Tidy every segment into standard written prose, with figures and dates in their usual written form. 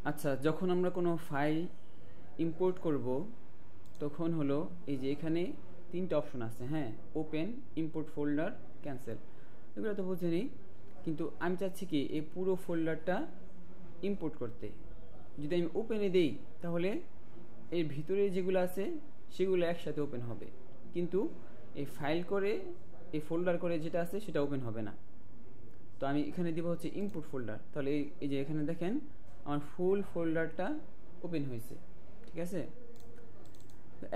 আচ্ছা, যখন আমরা কোনো ফাইল ইম্পোর্ট করব তখন হলো এই যে এখানে তিনটা অপশন আছে। হ্যাঁ, ওপেন, ইম্পোর্ট ফোল্ডার, ক্যান্সেল, এগুলো তো বুঝে নিই। কিন্তু আমি চাচ্ছি কি এই পুরো ফোল্ডারটা ইম্পোর্ট করতে। যদি আমি ওপেনে দিই তাহলে এর ভিতরে যেগুলো আছে সেগুলো একসাথে ওপেন হবে, কিন্তু এই ফাইল করে এই ফোল্ডার করে যেটা আছে সেটা ওপেন হবে না। তো আমি এখানে দিব হচ্ছে ইম্পোর্ট ফোল্ডার, তাহলে এই যে এখানে দেখেন আমার ফুল ফোল্ডারটা ওপেন হয়েছে। ঠিক আছে,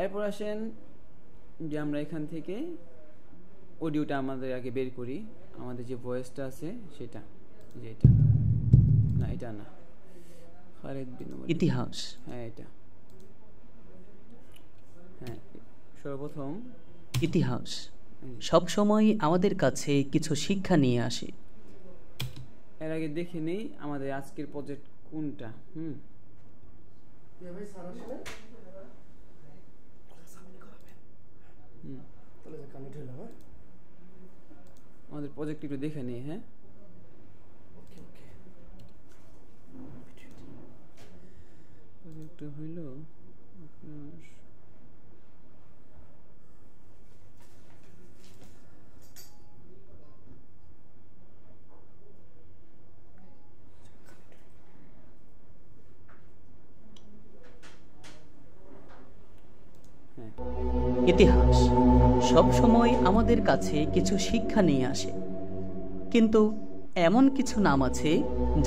এরপর আসেন যে আমরা এখান থেকে অডিওটা আমাদের আগে বের করি, আমাদের যে ভয়েসটা আছে সেটা, যে এটা না, এটা না, খালিদ বিন ওয়ালিদ ইতিহাস। হ্যাঁ এটা, হ্যাঁ সর্বপ্রথম ইতিহাস সবসময় আমাদের কাছে কিছু শিক্ষা নিয়ে আসে। এর আগে দেখে নেই আমাদের আজকের প্রজেক্ট কোনটা। আমাদের প্রজেক্ট একটু দেখে নেই। হ্যাঁ, প্রজেক্ট হইল আপনার ইতিহাস সবসময় আমাদের কাছে কিছু শিক্ষা নিয়ে আসে, কিন্তু এমন কিছু নাম আছে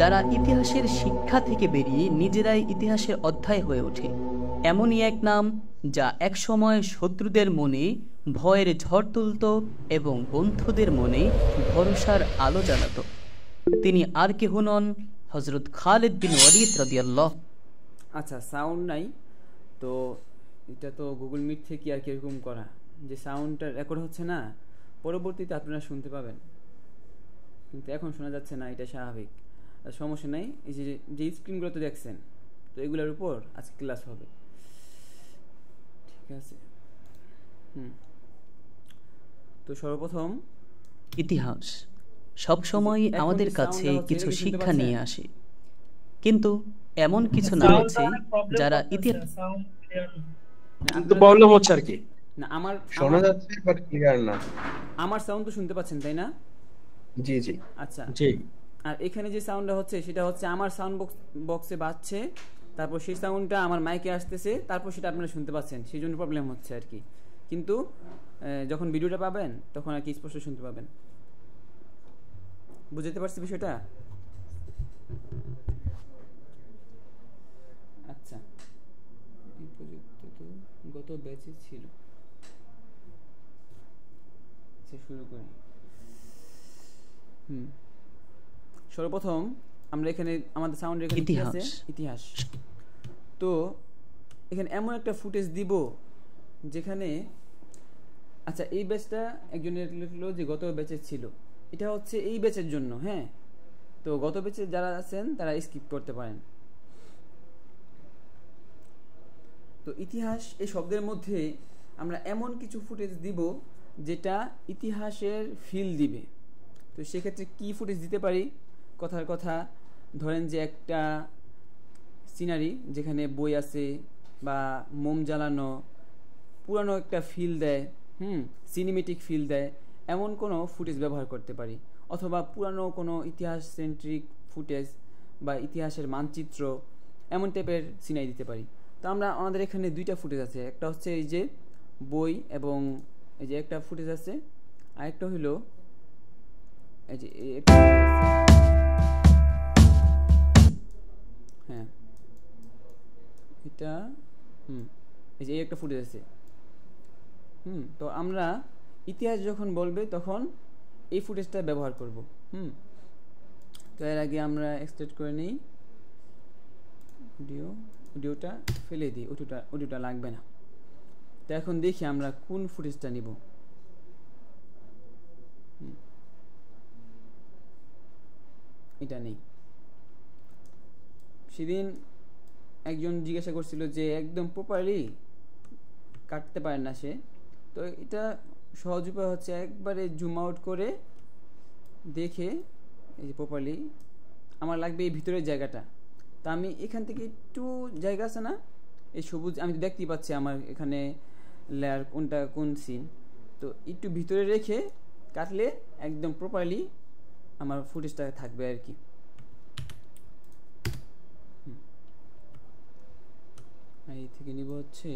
যারা ইতিহাসের শিক্ষা থেকে বেরিয়ে নিজেরাই ইতিহাসের অধ্যায় হয়ে ওঠে। এমনই এক নাম যা একসময় শত্রুদের মনে ভয়ের ঝড় তুলত এবং বন্ধুদের মনে ভরসার আলো জ্বালাত। তিনি আর কেহ নন, হযরত খালিদ বিন ওয়ালিদ রাদিয়াল্লাহু। আচ্ছা, সাউন্ড নাই তো এটা তো গুগল মিট থেকে আর কিরকম করা, যে সাউন্ডটা রেকর্ড হচ্ছে না, পরবর্তীতে আপনারা শুনতে পাবেন, কিন্তু এখন শোনা যাচ্ছে না, এটা স্বাভাবিক। সমস্যা নাই, এই যে স্ক্রিনগুলো তো দেখছেন, তো এগুলোর উপর আজকে ক্লাস হবে। ঠিক আছে, তো সর্বপ্রথম ইতিহাস সবসময় আমাদের কাছে কিছু শিক্ষা নিয়ে আসে, কিন্তু এমন কিছু নাম আছে যারা ইতিহাস কিন্তু প্রবলেম হচ্ছে আর কি, না আমার শোনা যাচ্ছে বাট ক্লিয়ার না। আমার সাউন্ড তো শুনতে পাচ্ছেন তাই না? জি জি আচ্ছা, জি। আর এখানে যে সাউন্ডটা হচ্ছে সেটা হচ্ছে আমার সাউন্ড বক্সে বাজছে, তারপর সেই সাউন্ডটা আমার মাইকে আসতেছে, তারপর সেটা আপনারা শুনতে পাচ্ছেন, সেই জন্য প্রবলেম হচ্ছে আর কি। কিন্তু যখন ভিডিওটা পাবেন তখন আর কি স্পষ্ট শুনতে পাবেন। বুঝতে পারছি বিষয়টা? আচ্ছা, এই প্রজেক্টটা তো গত ব্যাচে ছিল। আচ্ছা, শুরু করি। সর্বপ্রথম আমরা এখানে আমাদের সাউন্ড এখানে কি আছে, ইতিহাস। তো এখানে এমন একটা ফুটেজ দিব যেখানে, আচ্ছা এই ব্যাচটা একজনের লিখলো যে গত ব্যাচে ছিল, এটা হচ্ছে এই ব্যাচের জন্য। হ্যাঁ, তো গত ব্যাচে যারা আছেন তারা স্কিপ করতে পারেন। তো ইতিহাস এই শব্দের মধ্যে আমরা এমন কিছু ফুটেজ দিব যেটা ইতিহাসের ফিল দিবে। তো সেক্ষেত্রে কি ফুটেজ দিতে পারি? কথার কথা, ধরেন যে একটা সিনারি যেখানে বই আছে বা মোম জ্বালানো, পুরানো একটা ফিল দেয়, সিনেমেটিক ফিল দেয়, এমন কোনো ফুটেজ ব্যবহার করতে পারি। অথবা পুরানো কোনো ইতিহাস সেন্ট্রিক ফুটেজ বা ইতিহাসের মানচিত্র, এমন টাইপের সিনারি দিতে পারি। তো আমরা আমাদের এখানে দুইটা ফুটেজ আছে, একটা হচ্ছে এই যে বই এবং এই যে একটা ফুটেজ আছে, আরেকটা হলো এই যে হ্যাঁ এটা এই যে একটা ফুটেজ আছে। তো আমরা ইতিহাস যখন বলবে তখন এই ফুটেজটা ব্যবহার করব। তো এর আগে আমরা এক্সট্রাক্ট করে নিই অডিওটা, ফেলে দিই, অডিওটা লাগবে না। তো এখন দেখি আমরা কোন ফুটেজটা নিব। এটা নেই। সেদিন একজন জিজ্ঞাসা করছিল যে একদম প্রপারলি কাটতে পারে না সে, তো এটা সহজ উপায় হচ্ছে একবারে জুম আউট করে দেখে, এই যে প্রপারলি আমার লাগবে এই ভিতরের জায়গাটা, তা আমি এখান থেকে একটু জায়গা আছে না, এই সবুজ আমি তো দেখতেই পাচ্ছি আমার এখানে লেয়ার কোনটা কোন সিন, তো একটু ভিতরে রেখে কাটলে একদম প্রপারলি আমার ফুটেজটা থাকবে আর কি। এই থেকে নিব হচ্ছে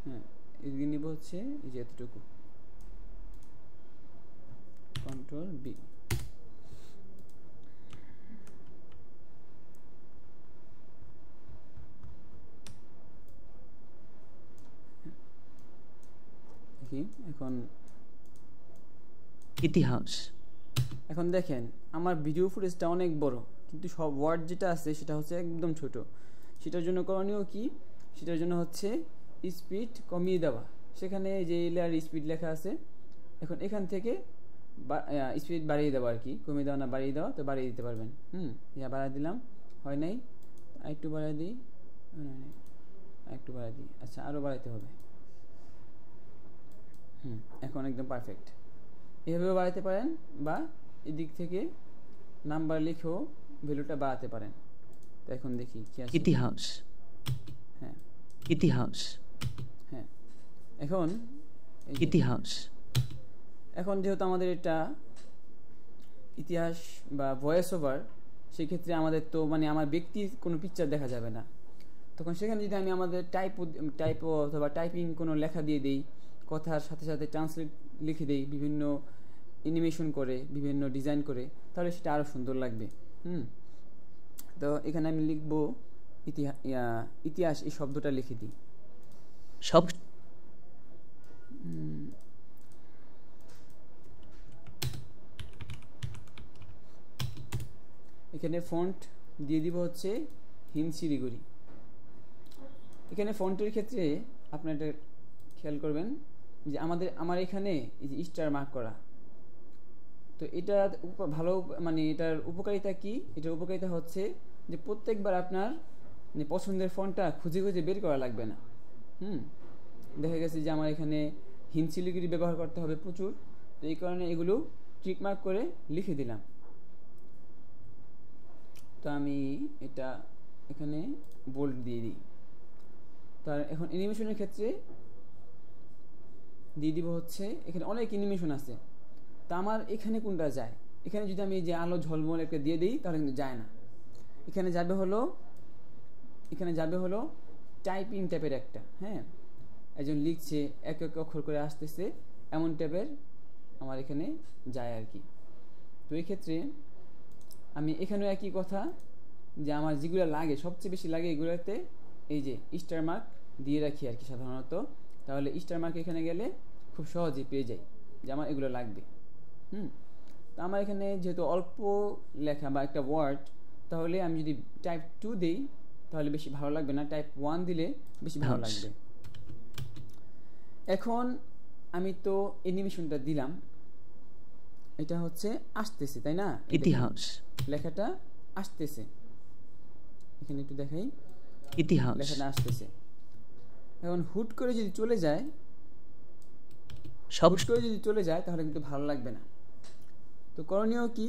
হ্যাঁ, এদিকে নিব হচ্ছে এই যে এতটুকু, কন্ট্রোল বি। এখন ইতিহাস। এখন দেখেন আমার ভিডিও ফুটেজটা অনেক বড়, কিন্তু সব ওয়ার্ড যেটা আছে সেটা হচ্ছে একদম ছোট। সেটার জন্য করণীয় কি, সেটার জন্য হচ্ছে স্পিড কমিয়ে দেওয়া। সেখানে যে লেয়ার স্পিড লেখা আছে, এখন এখান থেকে স্পিড বাড়িয়ে দেওয়া আর কি, কমিয়ে দেওয়া না বাড়িয়ে দেওয়া, তো বাড়িয়ে দিতে পারবেন। বাড়িয়ে দিলাম, হয় নাই, একটু বাড়িয়ে দিই, একটু বাড়িয়ে দিই, আচ্ছা আরও বাড়াইতে হবে। এখন একদম পারফেক্ট। এভাবেও বাড়াতে পারেন, বা এদিক থেকে নাম্বার লিখেও ভ্যালুটা বাড়াতে পারেন। তো এখন দেখি কি আছে। ইতিহাস। হ্যাঁ, ইতিহাস। হ্যাঁ, এখন ইতিহাস। এখন যেহেতু আমাদের এটা ইতিহাস বা ভয়েস ওভার, সেক্ষেত্রে আমাদের তো মানে আমার ব্যক্তির কোনো পিকচার দেখা যাবে না। তখন সেখানে যদি আমি আমাদের টাইপ অথবা টাইপিং কোনো লেখা দিয়ে দিই, কথার সাথে সাথে ট্রান্সলেট লিখে দিই, বিভিন্ন অ্যানিমেশন করে, বিভিন্ন ডিজাইন করে, তাহলে সেটা আরও সুন্দর লাগবে। তো এখানে আমি লিখব ইতিহাস, এই শব্দটা লিখে দিই। সব এখানে ফন্ট দিয়ে দিব হচ্ছে হিমশিলিগুড়ি। এখানে ফন্টের ক্ষেত্রে আপনারা এটা খেয়াল করবেন যে আমার এখানে এই যে স্টার মার্ক করা, তো এটা ভালো, মানে এটার উপকারিতা কি, এটার উপকারিতা হচ্ছে যে প্রত্যেকবার আপনার মানে পছন্দের ফন্টটা খুঁজে খুঁজে বের করা লাগবে না। দেখা গেছে যে আমার এখানে হিমশিলিগুড়ি ব্যবহার করতে হবে প্রচুর, তো এই কারণে এগুলো ট্রিক মার্ক করে লিখে দিলাম। তো আমি এটা এখানে বোল্ড দিয়ে দিই। তার এখন অ্যানিমেশনের ক্ষেত্রে দিয়ে দিব হচ্ছে, এখানে অনেক অ্যানিমেশন আছে, তা আমার এখানে কোনটা যায়, এখানে যদি আমি যে আলো ঝলমল একটা দিয়ে দিই তাহলে কিন্তু যায় না। এখানে যাবে হলো টাইপিং ট্যাপের একটা, হ্যাঁ, একজন লিখছে এক এক অক্ষর করে আসতেছে, এমন ট্যাপের আমার এখানে যায় আর কি। তো এই ক্ষেত্রে আমি এখানেও একই কথা, যে আমার যেগুলো লাগে সবচেয়ে বেশি লাগে এগুলোতে এই যে স্টার মার্ক দিয়ে রাখি আর কি সাধারণত, তাহলে স্টার মার্ক এখানে গেলে খুব সহজেই পেয়ে যাই যে আমার এগুলো লাগবে। তো আমার এখানে যেহেতু অল্প লেখা বা একটা ওয়ার্ড, তাহলে আমি যদি টাইপ 2 দিই তাহলে বেশি ভালো লাগবে না, টাইপ 1 দিলে বেশি ভালো লাগবে। এখন আমি তো অ্যানিমেশনটা দিলাম, এটা হচ্ছে আসতেছে, তাই না? ইতিহাস, লেখাটা আসতেছে, এখানে একটু দেখাই, ইতিহাস লেখাটা আসতেছে। এখন হুট করে যদি চলে যায়, তাহলে কিন্তু ভালো লাগবে না। তো করণীয় কি,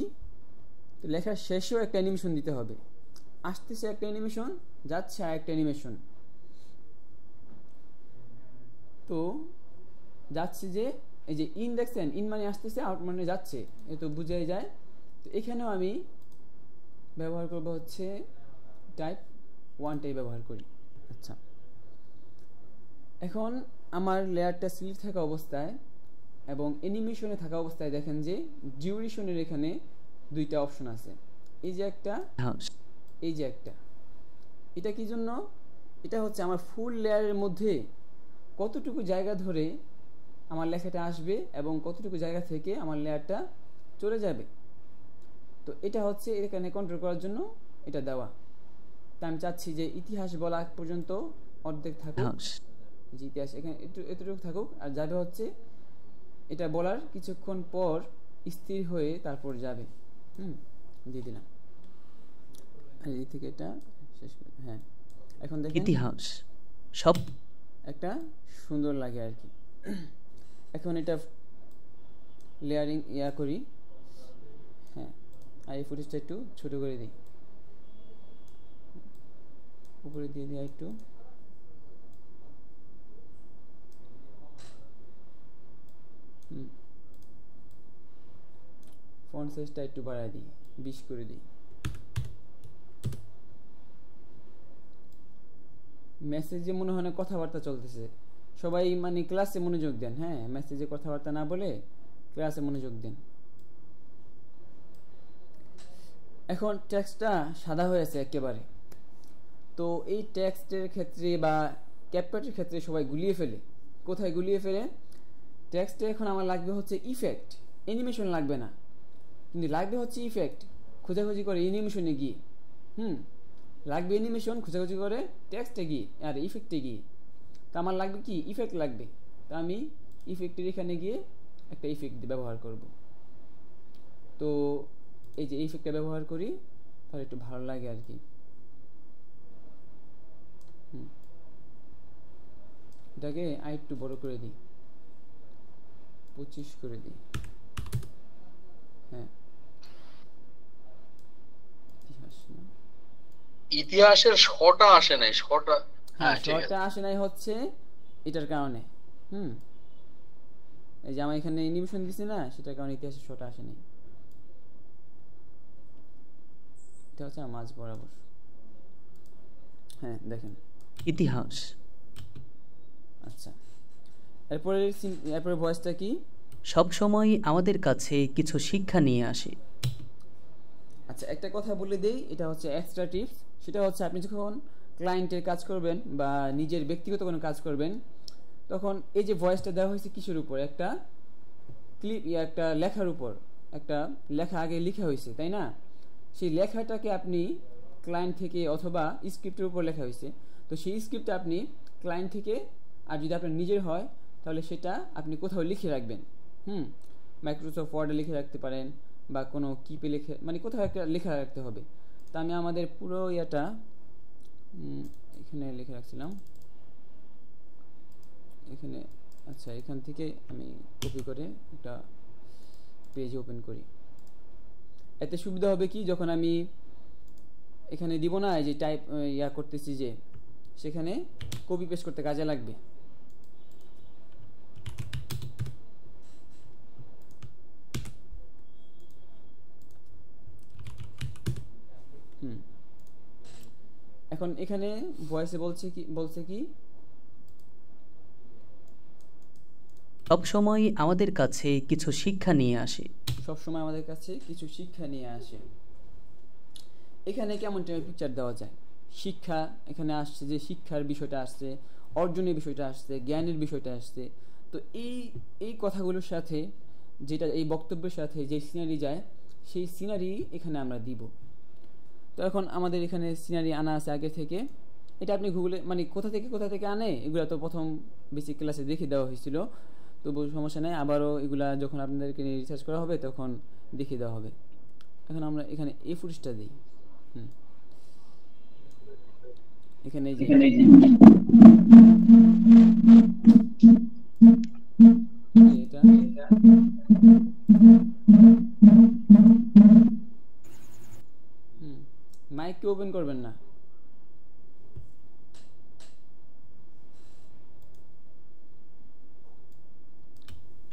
তো লেখার শেষেও একটা অ্যানিমেশন দিতে হবে। আসতেছে একটা অ্যানিমেশন, যাচ্ছে আর একটা অ্যানিমেশন। তো যাচ্ছে যে এই যে ইন দেখছেন, ইন মানে আসতেছে, আউট মানে যাচ্ছে, এ তো বুঝাই যায়। তো এখানেও আমি ব্যবহার করব হচ্ছে টাইপ 1টাই ব্যবহার করি। আচ্ছা, এখন আমার লেয়ারটা সিলেক্ট থাকা অবস্থায় এবং অ্যানিমেশনে থাকা অবস্থায় দেখেন যে ডিউরেশনের এখানে দুইটা অপশন আছে, এই যে একটা, এই যে একটা। এটা কি জন্য? এটা হচ্ছে আমার ফুল লেয়ারের মধ্যে কতটুকু জায়গা ধরে আমার লেখাটা আসবে এবং কতটুকু জায়গা থেকে আমার লেয়ারটা চলে যাবে। তো এটা হচ্ছে এখানে কন্ট্রোল করার জন্য এটা দেওয়া। তা আমি চাচ্ছি যে ইতিহাস বলা পর্যন্ত অর্ধেক থাকুক, যে ইতিহাস এখানে এতটুকু থাকুক, আর যাবে হচ্ছে এটা বলার কিছুক্ষণ পর স্থির হয়ে তারপর যাবে। দিয়ে দিলাম, এই থেকে এটা শেষ করে, হ্যাঁ। এখন দেখেন ইতিহাস সব একটা সুন্দর লাগে আর কি। এখন এটা লেয়ারিং করি, হ্যাঁ, আর এই ফুটেজটা একটু ছোট করে দিই, উপরে দিয়ে দিই একটু। ফন্ট সাইজটা একটু বাড়ায় দিই, 20 করে দিই। মেসেজে মনে হয় না কথাবার্তা চলতেছে, সবাই মানে ক্লাসে মনোযোগ দেন। হ্যাঁ, মেসেজে কথাবার্তা না বলে ক্লাসে মনোযোগ দেন। এখন টেক্সটটা সাদা হয়েছে একেবারে, তো এই টেক্সটের ক্ষেত্রে বা ক্যাপকাটের ক্ষেত্রে সবাই গুলিয়ে ফেলে। কোথায় গুলিয়ে ফেলে? টেক্সটে এখন আমার লাগবে হচ্ছে ইফেক্ট, অ্যানিমেশন লাগবে না, কিন্তু লাগবে হচ্ছে ইফেক্ট। খোঁজাখুঁজি করে অ্যানিমেশনে গিয়ে লাগবে অ্যানিমেশন, খোঁজাখুঁজি করে টেক্সটে গিয়ে আর ইফেক্টে গিয়ে। তো আমার লাগবে কি? ইফেক্ট লাগবে। তো আমি ইফেক্টের এখানে গিয়ে একটা ইফেক্ট ব্যবহার করব। তো এই যে ইফেক্টটা ব্যবহার করি, তাহলে একটু ভালো লাগে আর কি। এটাকে আর একটু বড় করে দিই, 25 করে দিই। হ্যাঁ, ইতিহাসের শটা আসে নাই, শটা। হ্যাঁ, শটা আসে নাই হচ্ছে এটার কারণে। এই যে আমার এখানে অ্যানিমেশন দিছি না, সেটার কারণে ইতিহাসের শটা আসে নাই। এটা হচ্ছে মাঝ বরাবর। হ্যাঁ, দেখেন ইতিহাস। আচ্ছা, এরপরে ভয়েসটা কি? সব সময় আমাদের কাছে কিছু শিক্ষা নিয়ে আসে। আচ্ছা, একটা কথা বলে দেই, এটা হচ্ছে এক্সট্রা টিপস। সেটা হচ্ছে আপনি যখন ক্লায়েন্টের কাজ করবেন বা নিজের ব্যক্তিগত কোনো কাজ করবেন, তখন এই যে ভয়েসটা দেওয়া হয়েছে কিসের উপর? একটা ক্লিপ, একটা লেখার উপর। একটা লেখা আগে লেখা হয়েছে, তাই না? সেই লেখাটাকে আপনি ক্লায়েন্ট থেকে, অথবা স্ক্রিপ্টের উপর লেখা হয়েছে, তো সেই স্ক্রিপ্টটা আপনি ক্লায়েন্ট থেকে, আর যদি আপনার নিজের হয় তাহলে সেটা আপনি কোথাও লিখে রাখবেন। মাইক্রোসফট ওয়ার্ডে লিখে রাখতে পারেন, বা কোনো কিপে লিখে, মানে কোথাও একটা লেখা রাখতে হবে। তা আমি আমাদের পুরো ইয়েটা এখানে লিখে রাখছিলাম, এখানে। আচ্ছা, এখান থেকে আমি কপি করে একটা পেজ ওপেন করি। এতে সুবিধা হবে কি, যখন আমি এখানে দিব না, এই যে টাইপ করতেছি, যে সেখানে কপি পেস্ট করতে কাজে লাগবে। এখন এখানে ভয়েসে বলছে কি সব সময় আমাদের কাছে কিছু শিক্ষা নিয়ে আসে। সব সময় আমাদের কাছে কিছু শিক্ষা নিয়ে আসে। এখানে কেমন টাইপের পিকচার দেওয়া যায়? শিক্ষা এখানে আসছে, যে শিক্ষার বিষয়টা আসছে, অর্জনের বিষয়টা আসছে, জ্ঞানের বিষয়টা আসছে। তো এই কথাগুলোর সাথে, যেটা এই বক্তব্যের সাথে যে সিনারি যায়, সেই সিনারি এখানে আমরা দিব। তো এখন আমাদের এখানে সিনারি আনা আছে আগে থেকে। এটা আপনি গুগলে, মানে কোথা থেকে আনে, এগুলো তো প্রথম বেসিক ক্লাসে দেখে দেওয়া হয়েছিল, তবু সমস্যা নেই, আবারও এগুলা যখন আপনাদেরকে নিয়ে রিসার্চ করা হবে তখন দেখিয়ে দেওয়া হবে। এখন আমরা এখানে এই ফুটেজটা দিই। এখানে এই যে এটা মাইককে ওপেন করবেন না।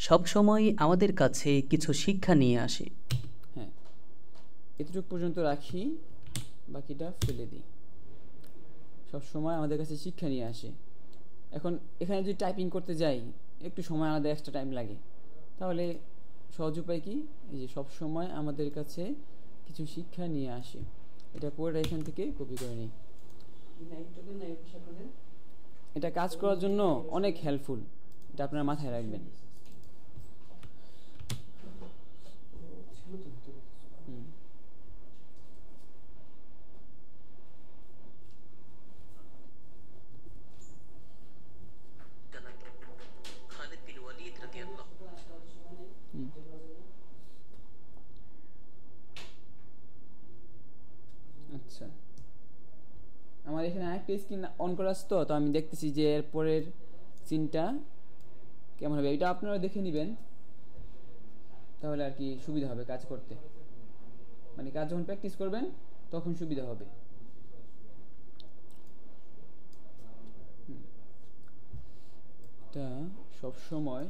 সব সময় আমাদের কাছে কিছু শিক্ষা নিয়ে আসে। হ্যাঁ, এতটুকু পর্যন্ত রাখি, বাকিটা ফেলে দিই। সব সময় আমাদের কাছে শিক্ষা নিয়ে আসে। এখন এখানে যদি টাইপিং করতে যাই, একটু সময় আলাদা এক্সট্রা টাইম লাগে, তাহলে সহজ উপায় কি, এই যে সব সময় আমাদের কাছে কিছু শিক্ষা নিয়ে আসে, এটা পুরোটা এখান থেকে কপি করে নিই। এটা কাজ করার জন্য অনেক হেল্পফুল, এটা আপনারা মাথায় রাখবেন। আচ্ছা, আমার এখানে আরেকটা স্ক্রিন অন করা আছে, তো আমি দেখতেছি যে এর পরের সিনটা কেমন হবে। এটা আপনারা দেখে নেবেন, তাহলে আর কি সুবিধা হবে কাজ করতে। মানে কাজ যখন প্র্যাকটিস করবেন তখন সুবিধা হবে। এটা সব সময়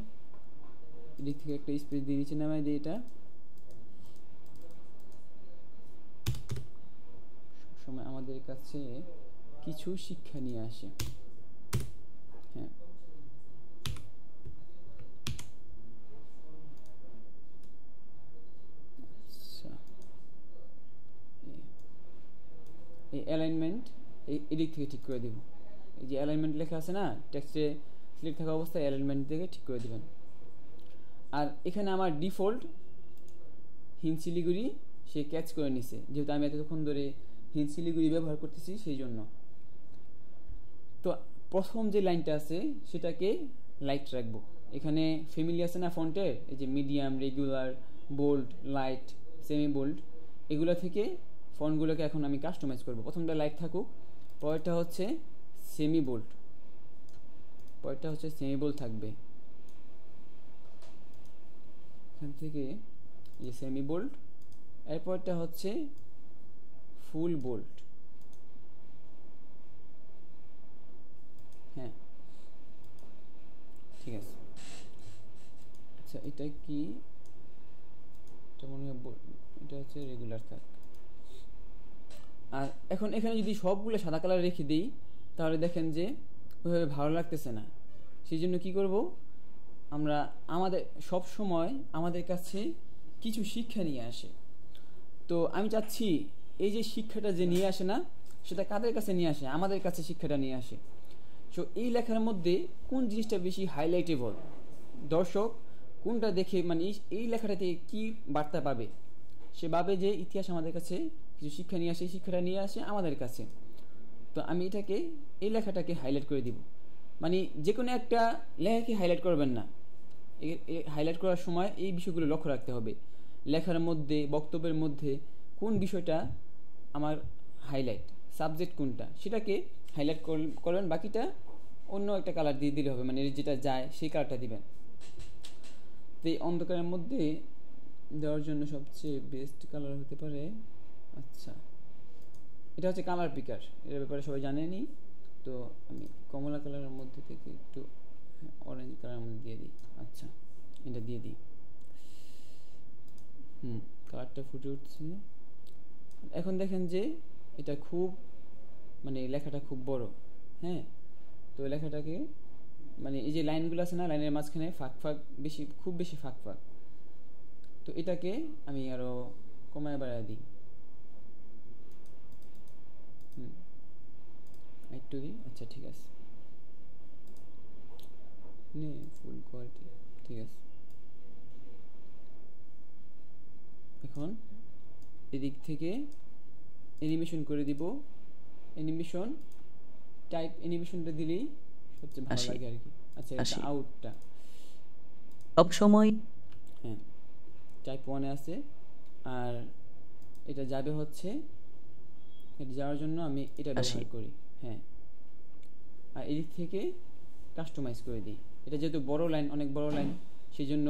এদিক থেকে একটা স্পেস দিয়ে নিচে নামাই দিই। এটা সবসময় আমাদের কাছে কিছু শিক্ষা নিয়ে আসে। হ্যাঁ, আচ্ছা, এই অ্যালাইনমেন্ট এদিক থেকে ঠিক করে দিব। এই যে অ্যালাইনমেন্ট লেখা আছে না, টেক্সটে সিলেক্ট থাকা অবস্থায় অ্যালাইনমেন্ট থেকে ঠিক করে দিবেন। আর এখানে আমার ডিফল্ট হিমশিলিগুড়ি সে ক্যাচ করে নিছে, যেহেতু আমি এতক্ষণ ধরে হিমশিলিগুড়ি ব্যবহার করতেছি সেই জন্য। তো প্রথম যে লাইনটা আছে সেটাকে লাইট রাখবো। এখানে ফ্যামিলি আছে না ফন্টের, এই যে medium, regular, bold, light, semi bold, এগুলো থেকে ফন্টগুলোকে এখন আমি কাস্টমাইজ করব। প্রথমটা লাইট থাকুক, পরেরটা হচ্ছে সেমি বোল্ড, পরেরটা হচ্ছে সেমি বোল্ড থাকবে। এখান থেকে এই সেমি বোল্ড, এরপরটা হচ্ছে ফুল বোল্ড। হ্যাঁ, ঠিক আছে। আচ্ছা, এটা কি, এটা মনে হয় এটা হচ্ছে রেগুলার থাক। আর এখন এখানে যদি সবগুলো সাদা কালার রেখে দিই তাহলে দেখেন যে ওইভাবে ভালো লাগতেছে না। সেই জন্য কী করব, আমরা আমাদের সব সময় আমাদের কাছে কিছু শিক্ষা নিয়ে আসে। তো আমি চাচ্ছি এই যে শিক্ষাটা যে নিয়ে আসে না, সেটা কাদের কাছে নিয়ে আসে, আমাদের কাছে শিক্ষাটা নিয়ে আসে। সো এই লেখার মধ্যে কোন জিনিসটা বেশি হাইলাইটেবল, দর্শক কোনটা দেখে মানে এই লেখাটা থেকে কী বার্তা পাবে, সে ভাবে যে ইতিহাস আমাদের কাছে কিছু শিক্ষা নিয়ে আসে, এই শিক্ষাটা নিয়ে আসে আমাদের কাছে। তো আমি এটাকে, এই লেখাটাকে হাইলাইট করে দিব। মানে যে কোনো একটা লেখাকে হাইলাইট করবেন না, হাইলাইট করার সময় এই বিষয়গুলো লক্ষ্য রাখতে হবে। লেখার মধ্যে, বক্তব্যের মধ্যে কোন বিষয়টা আমার হাইলাইট, সাবজেক্ট কোনটা, সেটাকে হাইলাইট করবেন। বাকিটা অন্য একটা কালার দিয়ে দিলে হবে, মানে যেটা যায় সেই কালারটা দিবেন। তো এই অন্ধকারের মধ্যে দেওয়ার জন্য সবচেয়ে বেস্ট কালার হতে পারে, আচ্ছা, এটা হচ্ছে কালার পিকার, এর ব্যাপারে সবাই জানেনি। তো আমি কমলা কালারের মধ্যে থেকে একটু অরেঞ্জ কালারের মধ্যে দিয়ে দিই। আচ্ছা, এটা দিয়ে দিই। কালারটা ফুটে উঠছে। এখন দেখেন যে এটা খুব, মানে লেখাটা খুব বড়। হ্যাঁ, তো লেখাটাকে মানে এই যে লাইনগুলো আছে না, লাইনের মাঝখানে ফাঁক ফাঁক বেশি, খুব বেশি ফাঁক ফাঁক, তো এটাকে আমি আরো কমায় বাড়ায় দিই। একটু দিই। আচ্ছা, ঠিক আছে, নে ফুল কোয়ালিটি, ঠিক আছে। এখন এদিক থেকে অ্যানিমেশন করে দিব। অ্যানিমেশন টাইপ, অ্যানিমেশনটা দিলেই সবচেয়ে ভালো লাগে আর কি। আচ্ছা, এটা আউটটা সব সময়, হ্যাঁ, টাইপ 1 এ আছে। আর এটা যাবে হচ্ছে, এটা যাওয়ার জন্য আমি এটা ব্যবহার করি। হ্যাঁ, আর এদিক থেকে কাস্টমাইজ করে দিই। এটা যেহেতু বড় লাইন, অনেক বড় লাইন, সেই জন্য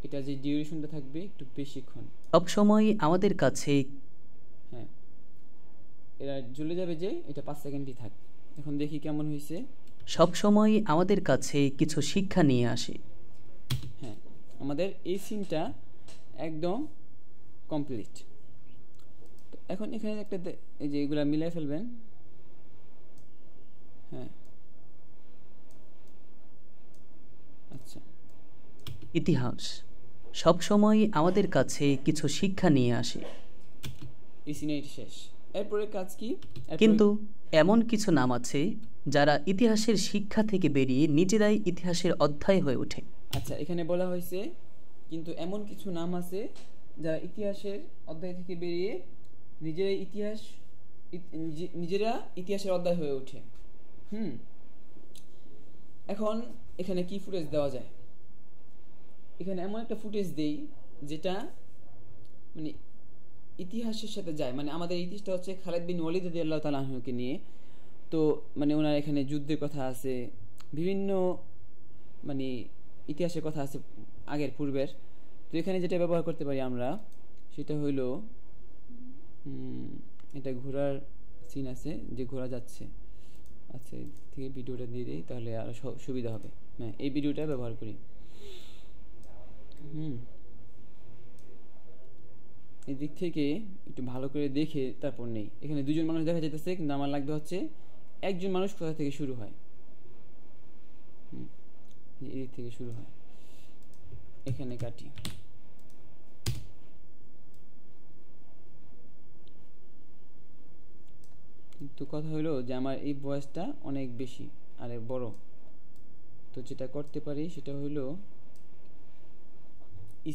এটা যে ডিউরেশনটা থাকবে একটু বেশিক্ষণ। সব সময় আমাদের কাছে, হ্যাঁ, এটা জ্বলে যাবে যে এটা 5 সেকেন্ডই থাক। এখন দেখি কেমন হয়েছে। সব সময় আমাদের কাছে কিছু শিক্ষা নিয়ে আসে। হ্যাঁ, আমাদের এই সিনটা একদম কমপ্লিট। এখন এখানে একটা এই যে এগুলা মিলাই ফেলবেন। হ্যাঁ, আচ্ছা, ইতিহাস সব সময় আমাদের কাছে কিছু শিক্ষা নিয়ে আসে। এই সিনে শেষ। এরপরে কাজ কি? কিন্তু এমন কিছু নাম আছে যারা ইতিহাসের শিক্ষা থেকে বেরিয়ে নিজেরাই ইতিহাসের অধ্যায় হয়ে ওঠে। আচ্ছা, এখানে বলা হয়েছে কিন্তু এমন কিছু নাম আছে যারা ইতিহাসের অধ্যায় থেকে বেরিয়ে নিজেরা ইতিহাসের অধ্যায় হয়ে ওঠে। এখন এখানে কি ফুটেজ দেওয়া যায়? এখানে এমন একটা ফুটেজ দেই যেটা মানে ইতিহাসের সাথে যায়। মানে আমাদের ইতিহাসটা হচ্ছে খালিদ বিন ওয়ালিদ রাদিয়াল্লাহু তাআলা আনহুকে নিয়ে। তো মানে ওনার এখানে যুদ্ধের কথা আছে, বিভিন্ন মানে ইতিহাসের কথা আছে আগের পূর্বের। তো এখানে যেটা ব্যবহার করতে পারি আমরা সেটা হইল এটা ঘোরার সিন আছে, যে ঘোরা যাচ্ছে। আচ্ছা, এদিক থেকে ভিডিওটা দিয়ে দিই, তাহলে আরও সুবিধা হবে। হ্যাঁ, এই ভিডিওটা ব্যবহার করি। এদিক থেকে একটু ভালো করে দেখে তারপর নেই। এখানে দুজন মানুষ দেখা যাইতেছে, কিন্তু আমার লাগবে হচ্ছে একজন মানুষ কোথা থেকে শুরু হয়। এদিক থেকে শুরু হয়, এখানে কাটি। কিন্তু কথা হলো যে আমার এই ভয়েসটা অনেক বেশি আর বড়, তো যেটা করতে পারি সেটা হলো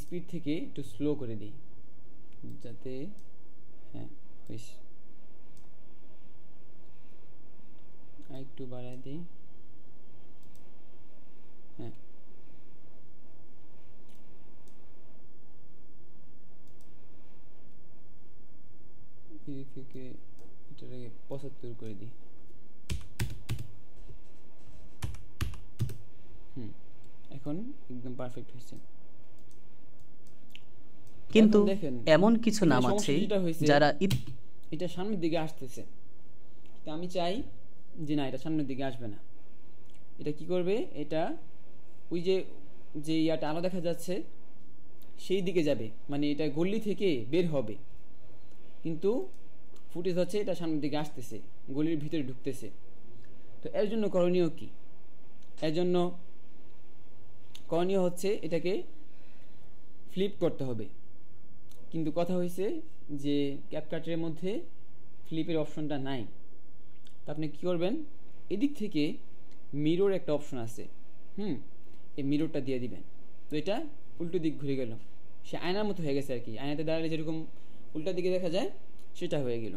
স্পিড থেকে একটু স্লো করে দিই, যাতে হ্যাঁ হয়েছে, আর একটু বাড়ায় দিই। হ্যাঁ, এদিক থেকে এটাকে 75 করে দিই। এখন একদম পারফেক্ট হয়েছে। কিন্তু দেখেন এমন কিছু নাম আছে যারা এটা সামনের দিকে আসতেছে, তো আমি চাই যে না, এটা সামনের দিকে আসবে না। এটা কি করবে, এটা ওই যে ইয়াটা আলো দেখা যাচ্ছে সেই দিকে যাবে, মানে এটা গলি থেকে বের হবে, কিন্তু ফুটেজ হচ্ছে এটা সামনের দিকে আসতেছে, গলির ভিতরে ঢুকতেছে। তো এর জন্য করণীয় কি? এর জন্য করণীয় হচ্ছে এটাকে ফ্লিপ করতে হবে। কিন্তু কথা হয়েছে যে ক্যাপকাটের মধ্যে ফ্লিপের অপশনটা নাই। তো আপনি কি করবেন, এদিক থেকে মিরর একটা অপশন আছে, এই মিররটা দিয়ে দিবেন। তো এটা উল্টো দিক ঘুরে গেল, সে আয়নার মতো হয়ে গেছে আর কি। আয়নাতে দাঁড়ালে যেরকম উল্টা দিকে দেখা যায় সেটা হয়ে গেল।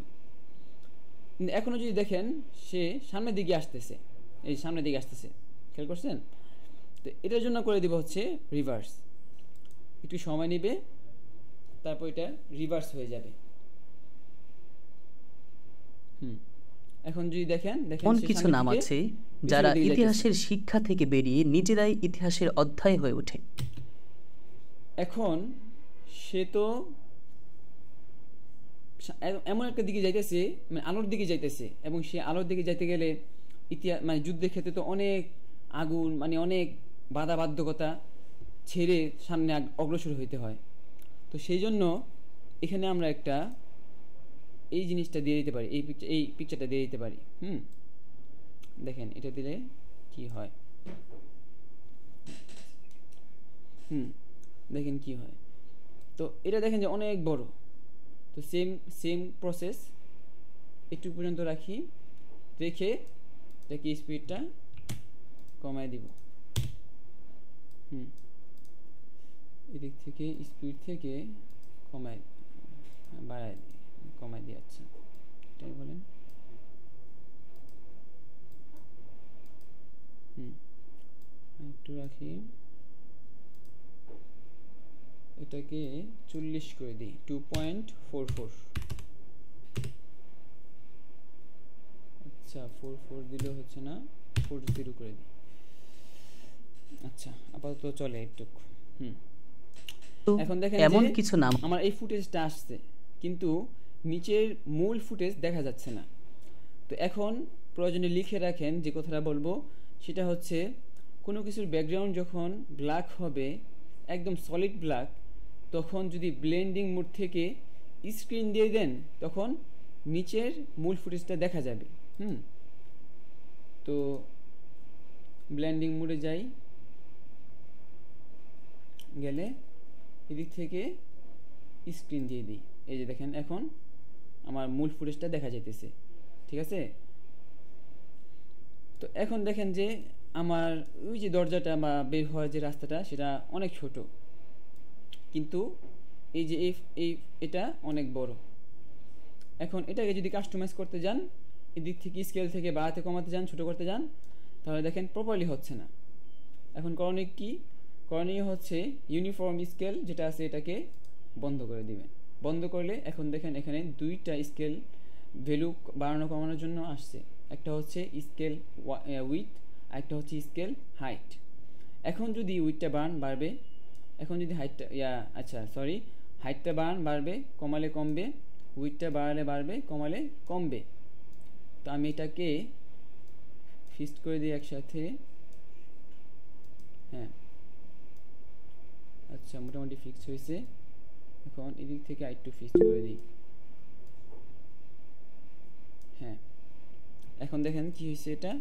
কিন্তু এখনও যদি দেখেন সে সামনের দিকে আসতেছে, এই সামনের দিকে আসতেছে, খেয়াল করছেন? তো এটার জন্য করে দিব হচ্ছে রিভার্স। একটু সময় নেবে, তারপর এটা রিভার্স হয়ে যাবে। এখন যদি দেখেন এমন কিছু নাম আছে যারা ইতিহাসের শিক্ষা থেকে বেরিয়ে নিজেরাই ইতিহাসের অধ্যায় হয়ে ওঠে। এখন সে তো এমন একটা দিকে যাইতেছে, মানে আলোর দিকে যাইতেছে, এবং সে আলোর দিকে যাইতে গেলে ইতিহাস মানে যুদ্ধের ক্ষেত্রে তো অনেক আগুন, মানে অনেক বাধা বাধ্যকতা ছেড়ে সামনে অগ্রসর হইতে হয়। তো সেই জন্য এখানে আমরা একটা এই জিনিসটা দিয়ে দিতে পারি, এই পিকচারটা দিয়ে দিতে পারি। দেখেন এটা দিলে কি হয়, দেখেন কি হয়। তো এটা দেখেন যে অনেক বড়। তো সেম প্রসেস, একটু পর্যন্ত রাখি, রেখে এটাকে স্পিডটা কমায় দিব। এদিক থেকে স্পিড থেকে কমায় বাড়ায় কমায় দিয়ে, আচ্ছা এটাই বলেন। একটু রাখি, এটাকে 40 করে দিই, 2.44। আচ্ছা 44 দিলেও হচ্ছে না, 40 করে দিই। আচ্ছা আপাতত চলে একটু। এখন দেখেন এমন কিছু নাম, আমার এই ফুটেজটা আসছে কিন্তু নিচের মূল ফুটেজ দেখা যাচ্ছে না। তো এখন প্রয়োজনে লিখে রাখেন যে কথাটা বলবো, সেটা হচ্ছে কোনো কিছুর ব্যাকগ্রাউন্ড যখন ব্ল্যাক হবে, একদম সলিড ব্ল্যাক, তখন যদি ব্লেন্ডিং মোড থেকে স্ক্রিন দিয়ে দেন, তখন নিচের মূল ফুটেজটা দেখা যাবে। তো ব্লেন্ডিং মোডে যাই, গেলে এদিক থেকে স্ক্রিন দিয়ে দিই। এই যে দেখেন এখন আমার মূল ফুটেজটা দেখা যাইতেছে, ঠিক আছে? তো এখন দেখেন যে আমার ওই যে দরজাটা বা বের হওয়ার যে রাস্তাটা, সেটা অনেক ছোট, কিন্তু এই যে এটা অনেক বড়। এখন এটাকে যদি কাস্টমাইজ করতে যান, এদিক থেকে স্কেল থেকে বাড়াতে কমাতে যান, ছোট করতে যান, তাহলে দেখেন প্রপারলি হচ্ছে না। এখন করণীয় হচ্ছে ইউনিফর্ম স্কেল যেটা আছে এটাকে বন্ধ করে দিবেন। বন্ধ করলে এখন দেখেন এখানে দুইটা স্কেল ভ্যালু বাড়ানো কমানোর জন্য আসছে, একটা হচ্ছে স্কেল উইথ, আর একটা হচ্ছে স্কেল হাইট। এখন যদি উইথটা বাড়বে, এখন যদি হাইটটা হাইটটা বাড়বে, কমালে কমবে, উইডটা বাড়ালে বাড়বে, কমালে কমবে। তো আমি এটাকে ফিক্সড করে দিই একসাথে। হ্যাঁ, আচ্ছা, মোটামুটি ফিক্সড হয়েছে। এখন এদিক থেকে আরেকটু ফিক্সড করে দিই। হ্যাঁ, এখন দেখেন কি হয়েছে, এটা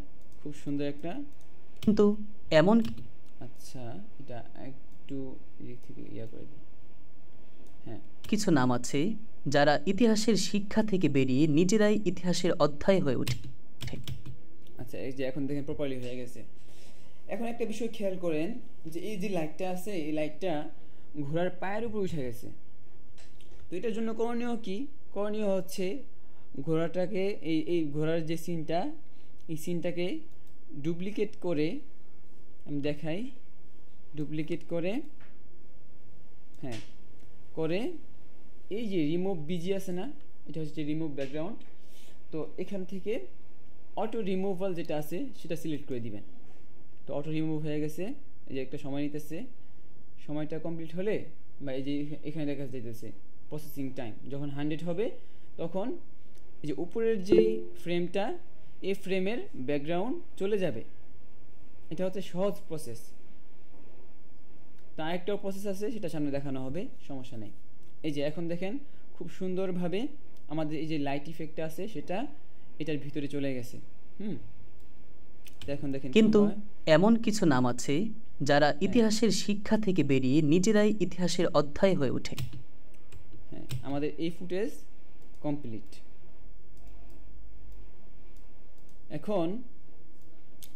খুব সুন্দর একটা। কিন্তু এমন আচ্ছা, এটা একটু এদিক থেকে করে দিই। হ্যাঁ, কিছু নাম আছে যারা ইতিহাসের শিক্ষা থেকে বেরিয়ে নিজেরাই ইতিহাসের অধ্যায় হয়ে ওঠে। আচ্ছা, এই যে এখন দেখেন প্রপারলি হয়ে গেছে। এখন একটা বিষয় খেয়াল করেন যে এই যে লাইটটা আছে, এই লাইটটা ঘোড়ার পায়ের উপর উঠে গেছে। তো এটার জন্য করণীয় কি? করণীয় হচ্ছে ঘোড়াটাকে এই ঘোড়ার যে সিনটা, এই সিনটাকে ডুপ্লিকেট করে, আমি দেখাই, ডুপ্লিকেট করে, হ্যাঁ, করে এই যে রিমুভ বিজি আছে না, এটা হচ্ছে রিমুভ ব্যাকগ্রাউন্ড। তো এখান থেকে অটো রিমুভাল যেটা আছে সেটা সিলেক্ট করে দিবেন। তো অটো রিমুভ হয়ে গেছে। এই যে একটা সময় নিতেছে, সময়টা কমপ্লিট হলে বা এই যে এখানে দেখা যাইতেছে প্রসেসিং টাইম যখন 100 হবে, তখন এই যে উপরের যেই ফ্রেমটা, এই ফ্রেমের ব্যাকগ্রাউন্ড চলে যাবে। এটা হচ্ছে সহজ প্রসেস। তা আরেকটাও প্রসেস আছে, সেটা সামনে দেখানো হবে, সমস্যা নেই। এই যে এখন দেখেন খুব সুন্দরভাবে আমাদের এই যে লাইট ইফেক্টটা আছে সেটা এটার ভিতরে চলে গেছে। এখন দেখেন কিন্তু এমন কিছু নাম আছে যারা ইতিহাসের শিক্ষা থেকে বেরিয়ে নিজেরাই ইতিহাসের অধ্যায় হয়ে ওঠে। হ্যাঁ, আমাদের এই ফুটেজ কমপ্লিট। এখন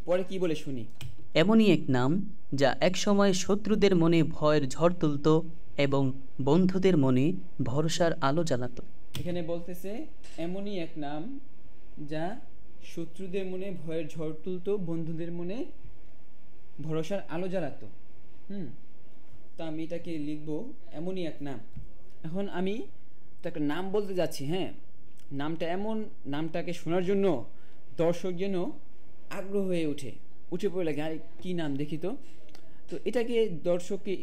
পরে কি বলে শুনি। এমনই এক নাম যা একসময় শত্রুদের মনে ভয়ের ঝড় তুলত এবং বন্ধুদের মনে ভরসার আলো জ্বালাত। এখানে বলতেছে এমনই এক নাম যা শত্রুদের মনে ভয়ের ঝড় তুলত, বন্ধুদের মনে ভরসার আলো জ্বালাতো। তা আমি এটাকে লিখবো এমনই এক নাম। এখন আমি তো একটা নাম বলতে যাচ্ছি। হ্যাঁ, নামটা এমন, নামটাকে শোনার জন্য দর্শক যেন আগ্রহ হয়ে উঠে পড়ে লাগে, আরে কী নাম দেখি তো। তো এটাকে দর্শককে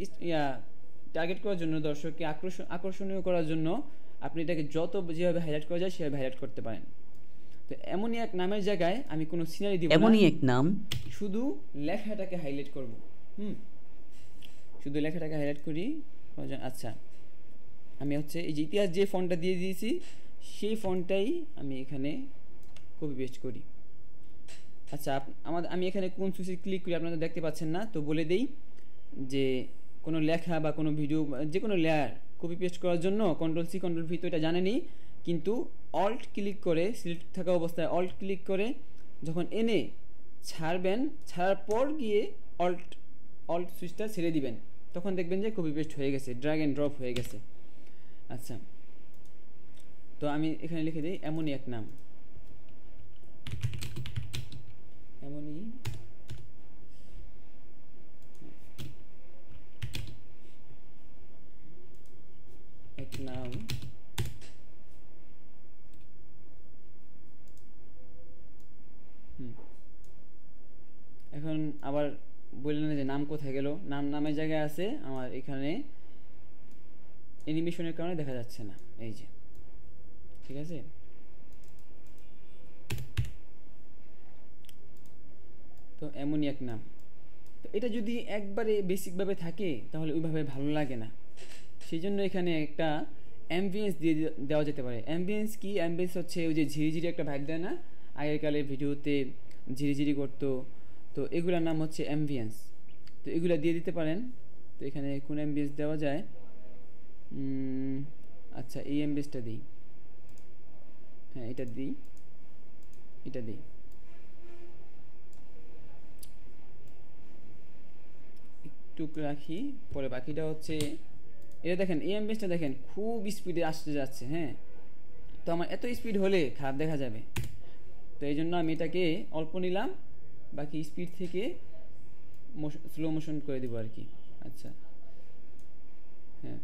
টার্গেট করার জন্য, দর্শককে আকর্ষণীয় করার জন্য আপনি এটাকে যত যেভাবে হাইলাইট করা যায় সেভাবে হাইলাইট করতে পারেন। তো এমনই এক নামের জায়গায় আমি কোনো সিনারি দিব না, এমনই এক নাম, শুধু লেখাটাকে হাইলাইট করব। শুধু লেখাটাকে হাইলাইট করি। আচ্ছা, আমি হচ্ছে এই যে ইতিহাস যে ফন্টটা দিয়ে দিয়েছি সেই ফন্টটাই আমি এখানে কপি পেস্ট করি। আচ্ছা, আমি এখানে কোন সুইচে ক্লিক করি আপনারা দেখতে পাচ্ছেন না, তো বলে দেই যে কোনো লেখা বা কোনো ভিডিও, যে কোনো লেয়ার কপি পেস্ট করার জন্য Ctrl+C Ctrl+V, তো এটা জানেনই, কিন্তু অল্ট ক্লিক করে, সিলেক্ট থাকা অবস্থায় অল্ট ক্লিক করে যখন এনে ছাড়বেন, ছাড়ার পর গিয়ে অল্ট সুইচটা ছেড়ে দিবেন, তখন দেখবেন যে কপি পেস্ট হয়ে গেছে, ড্র্যাগ অ্যান্ড ড্রপ হয়ে গেছে। আচ্ছা, তো আমি এখানে লিখে দিই এমনই এক নাম। এমনই এক নাম এখন আবার বললেন যে নাম কোথায় গেল, নামের জায়গায় আছে, আমার এখানে অ্যানিমেশনের কারণে দেখা যাচ্ছে না। এই যে, ঠিক আছে। তো এমনই এক নাম। তো এটা যদি একবারে বেসিকভাবে থাকে তাহলে ওইভাবে ভালো লাগে না, সেই জন্য এখানে একটা অ্যাম্বিয়েন্স দিয়ে দেওয়া যেতে পারে। অ্যাম্বিয়েন্স কি? অ্যাম্বিয়েন্স হচ্ছে ওই যে ঝিরিঝিরি একটা ভাইব দেয় না, আগেরকালের ভিডিওতে ঝিরিঝিরি করতো, তো এগুলোর নাম হচ্ছে অ্যাম্বিয়েন্স। তো এগুলো দিয়ে দিতে পারেন। তো এখানে কোন অ্যাম্বিয়েন্স দেওয়া যায়? আচ্ছা, এই অ্যাম্বিয়েন্সটা দিই। হ্যাঁ, এটা দিই, এটা দিই। একটু রাখি, পরে বাকিটা হচ্ছে এটা দেখেন, এই অ্যাম্বিয়েন্সটা দেখেন খুব স্পিডে আসতে যাচ্ছে। হ্যাঁ, তো আমার এত স্পিড হলে খারাপ দেখা যাবে, তো এই জন্য আমি এটাকে অল্প নিলাম, বাকি স্পিড থেকে স্লো মোশন করে দেবো আর কি। আচ্ছা, হ্যাঁ,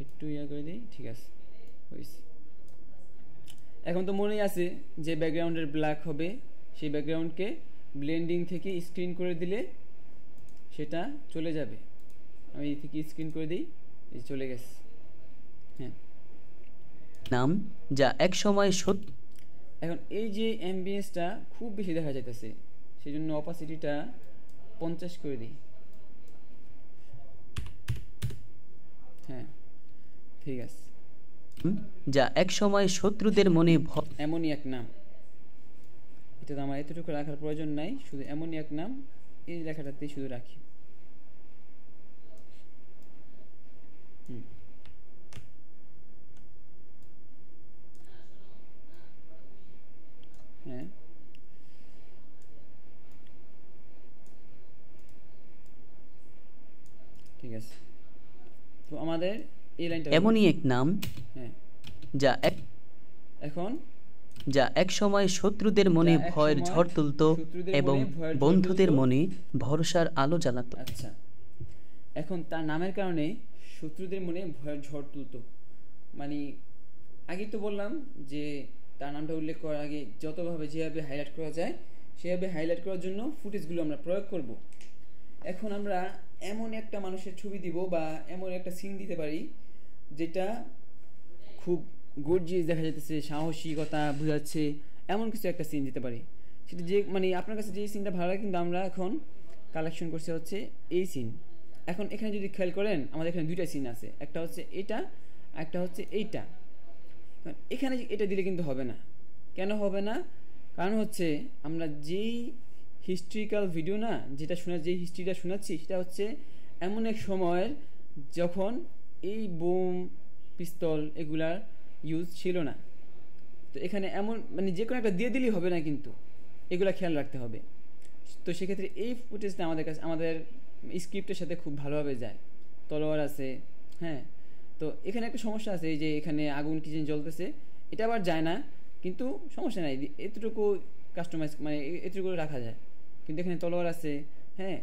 একটু করে দিই, ঠিক আছে, হয়েছে। এখন তো মনেই আছে যে ব্যাকগ্রাউন্ডের ব্ল্যাক হবে, সেই ব্যাকগ্রাউন্ডকে ব্লেন্ডিং থেকে স্ক্রিন করে দিলে সেটা চলে যাবে। আমি এই থেকে স্ক্রিন করে দিই, এই চলে গেছে। হ্যাঁ, নাম যা একসময় সত্য এখন এই যে অ্যাম্বিয়েন্সটা খুব বেশি দেখা যাইতেছে, সেই জন্য অপাসিটিটা 50 করে দিই। হ্যাঁ, ঠিক আছে। যা একসময় শত্রুদের মনে এমনই এক নাম, এটা তো আমার এতটুকু রাখার প্রয়োজন নাই, শুধু এমনই এক নাম এই লেখাটাতেই শুধু রাখি। হ্যাঁ, ঠিক আছে। তো আমাদের এই লাইনটা এমনই এক নাম হ্যাঁ, যা এখন যা একসময় শত্রুদের মনে যা এক ভয়ের সময় ঝড় তুলত শত্রুদের এবং মনে ভয়ের ঝড় বন্ধুদের তুলত। মনে ভরসার আলো জ্বালাতো। আচ্ছা, এখন তার নামের কারণে শত্রুদের মনে ভয়ের ঝড় তুলত। মানে আগেই তো বললাম যে তার নামটা উল্লেখ করার আগে যতভাবে যেভাবে হাইলাইট করা যায় সেভাবে হাইলাইট করার জন্য ফুটেজগুলো আমরা প্রয়োগ করব। এখন আমরা এমন একটা মানুষের ছবি দিব বা এমন একটা সিন দিতে পারি যেটা খুব গর্জিয়াস দেখা যাচ্ছে, সাহসিকতা বোঝাচ্ছে, এমন কিছু একটা সিন দিতে পারি। সেটা যে মানে আপনার কাছে যে সিনটা ভালো লাগে, কিন্তু আমরা এখন কালেকশন করছে হচ্ছে এই সিন। এখন এখানে যদি খেয়াল করেন আমাদের এখানে দুইটা সিন আছে, একটা হচ্ছে এটা, একটা হচ্ছে এইটা। এখানে এটা দিলে কিন্তু হবে না। কেন হবে না? কারণ হচ্ছে আমরা যেই হিস্ট্রিক্যাল ভিডিও না, যেটা যেই হিস্ট্রিটা শোনাচ্ছি সেটা হচ্ছে এমন এক সময়ের যখন এই বোম পিস্তল এগুলার ইউজ ছিল না। তো এখানে এমন মানে যে কোনো একটা দিয়ে দিলেই হবে না, কিন্তু এগুলা খেয়াল রাখতে হবে। তো সেক্ষেত্রে এই ফুটেজটা আমাদের কাছে আমাদের স্ক্রিপ্টের সাথে খুব ভালোভাবে যায়। তলোয়ার আছে, হ্যাঁ। তো এখানে একটা সমস্যা আছে, এই যে এখানে আগুন কি যেন জ্বলতেছে, এটা আবার যায় না, কিন্তু সমস্যা নাই, এতটুকু কাস্টমাইজ মানে এতটুকু রাখা যায়। কিন্তু এখানে তলোয়ার আছে, হ্যাঁ,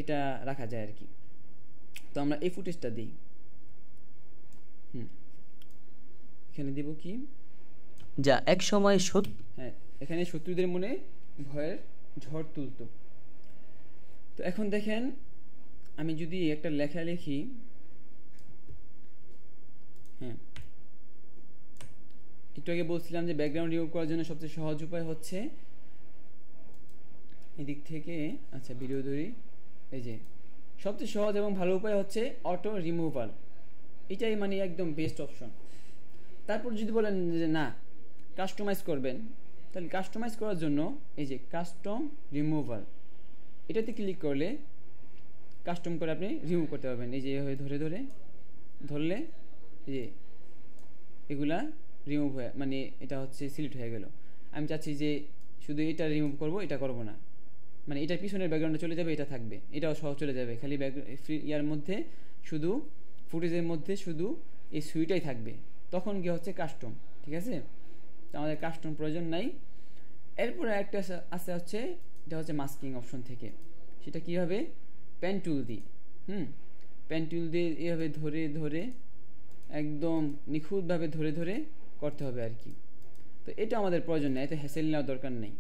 এটা রাখা যায় আর কি। তো আমরা এই ফুটেজটা দিই। এখানে দিব কি, যা একসময় হ্যাঁ, এখানে শত্রুদের মনে ভয়ের ঝড় তুলত। তো এখন দেখেন আমি যদি একটা লেখা লিখি, হ্যাঁ, একটু আগে বলছিলাম যে ব্যাকগ্রাউন্ড রিমুভ করার জন্য সবচেয়ে সহজ উপায় হচ্ছে এদিক থেকে, আচ্ছা ভিডিও ধরি, এই যে সবচেয়ে সহজ এবং ভালো উপায় হচ্ছে অটো রিমুভাল। এটাই মানে একদম বেস্ট অপশন। তারপর যদি বলেন যে না কাস্টমাইজ করবেন, তাহলে কাস্টমাইজ করার জন্য এই যে কাস্টম রিমুভাল, এটাতে ক্লিক করলে কাস্টম করে আপনি রিমুভ করতে পারবেন। এই যে ধরে ধরে ধরলে এই যে এগুলা রিমুভ হয়ে মানে এটা হচ্ছে সিলেক্ট হয়ে গেল। আমি চাচ্ছি যে শুধু এটা রিমুভ করব, এটা করব না, মানে এটার পিছনের ব্যাকগ্রাউন্ডে চলে যাবে, এটা থাকবে, এটাও সহ চলে যাবে, খালি ইয়ার মধ্যে শুধু ফুটেজের মধ্যে শুধু এই সুইটাই থাকবে। তখন কি হচ্ছে কাস্টম, ঠিক আছে। তো আমাদের কাস্টম প্রয়োজন নাই। এরপরে একটা আছে হচ্ছে, এটা হচ্ছে মাস্কিং অপশন থেকে। সেটা কীভাবে, পেন টুল দিয়ে, পেন টুল দিয়ে এভাবে ধরে ধরে একদম নিখুঁতভাবে ধরে ধরে করতে হবে আর কি। তো এটা আমাদের প্রয়োজন নেই, এতে হ্যাসেল নেওয়ার দরকার নেই।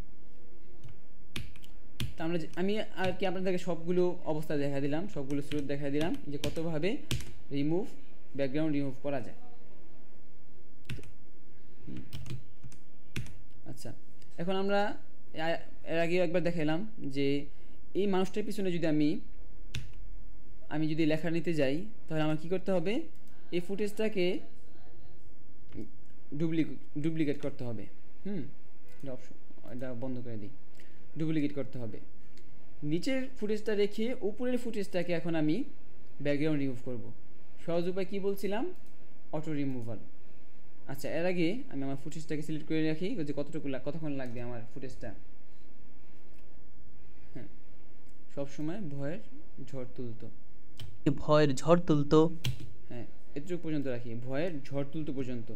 তো আমি আর কি আপনাদেরকে সবগুলো অবস্থা দেখা দিলাম, সবগুলো স্রোত দেখা দিলাম যে কতভাবে ব্যাকগ্রাউন্ড রিমুভ করা যায়। আচ্ছা, এখন আমরা এর আগে একবার দেখাইলাম যে এই মানুষটার পিছনে যদি আমি যদি লেখা নিতে যাই, তাহলে আমার কি করতে হবে, এই ফুটেজটাকে ডুপ্লিকেট করতে হবে। এটা বন্ধ করে দিই, ডুপ্লিকেট করতে হবে। নিচের ফুটেজটা রেখে উপরের ফুটেজটাকে এখন আমি ব্যাকগ্রাউন্ড রিমুভ করব। সহজ উপায় কী বলছিলাম, অটো রিমুভাল। আচ্ছা, এর আগে আমি আমার ফুটেজটাকে সিলেক্ট করে রাখি যে কতক্ষণ লাগবে আমার ফুটেজটা। হ্যাঁ, সবসময় ভয়ের ঝড় তুলতো, হ্যাঁ, এতটুকু পর্যন্ত রাখি, ভয়ের ঝড় তুলতো পর্যন্ত।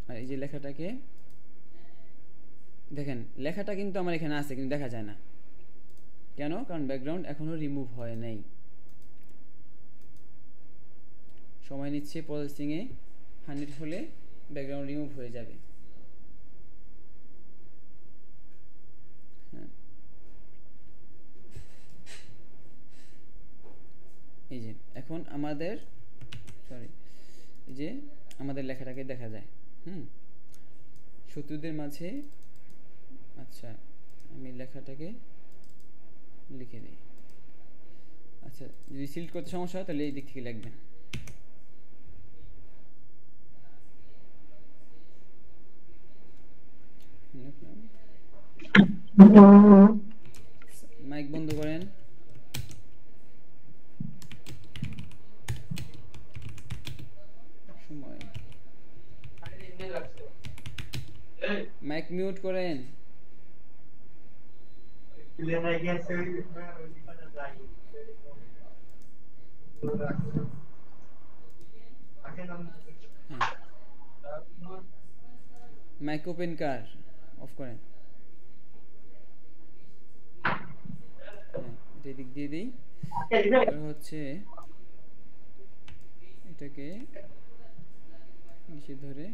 আর এই যে লেখাটাকে দেখেন, লেখাটা কিন্তু আমার এখানে আছে কিন্তু দেখা যায় না। কেন? কারণ ব্যাকগ্রাউন্ড এখনো রিমুভ হয় নাই। সময় নিচ্ছে প্রসেসিংয়ে, 100 হলে ব্যাকগ্রাউন্ড রিমুভ হয়ে যাবে। হ্যাঁ, এই যে এখন আমাদের সরি এই যে আমাদের লেখাটাকে দেখা যায় শত্রুদের মাঝে। আচ্ছা আমি লেখাটাকে লিখে দিই। আচ্ছা যদি সিলেক্ট করতে সমস্যা হয় তাহলে এই দিক থেকে লিখবেন। মাইক বন্ধ করেন। সময় মাইক মিউট করেন। মাইক ওপেন কার অফ করেন। এটা দিক দিয়ে দিই। হচ্ছে এটাকে নিচে ধরে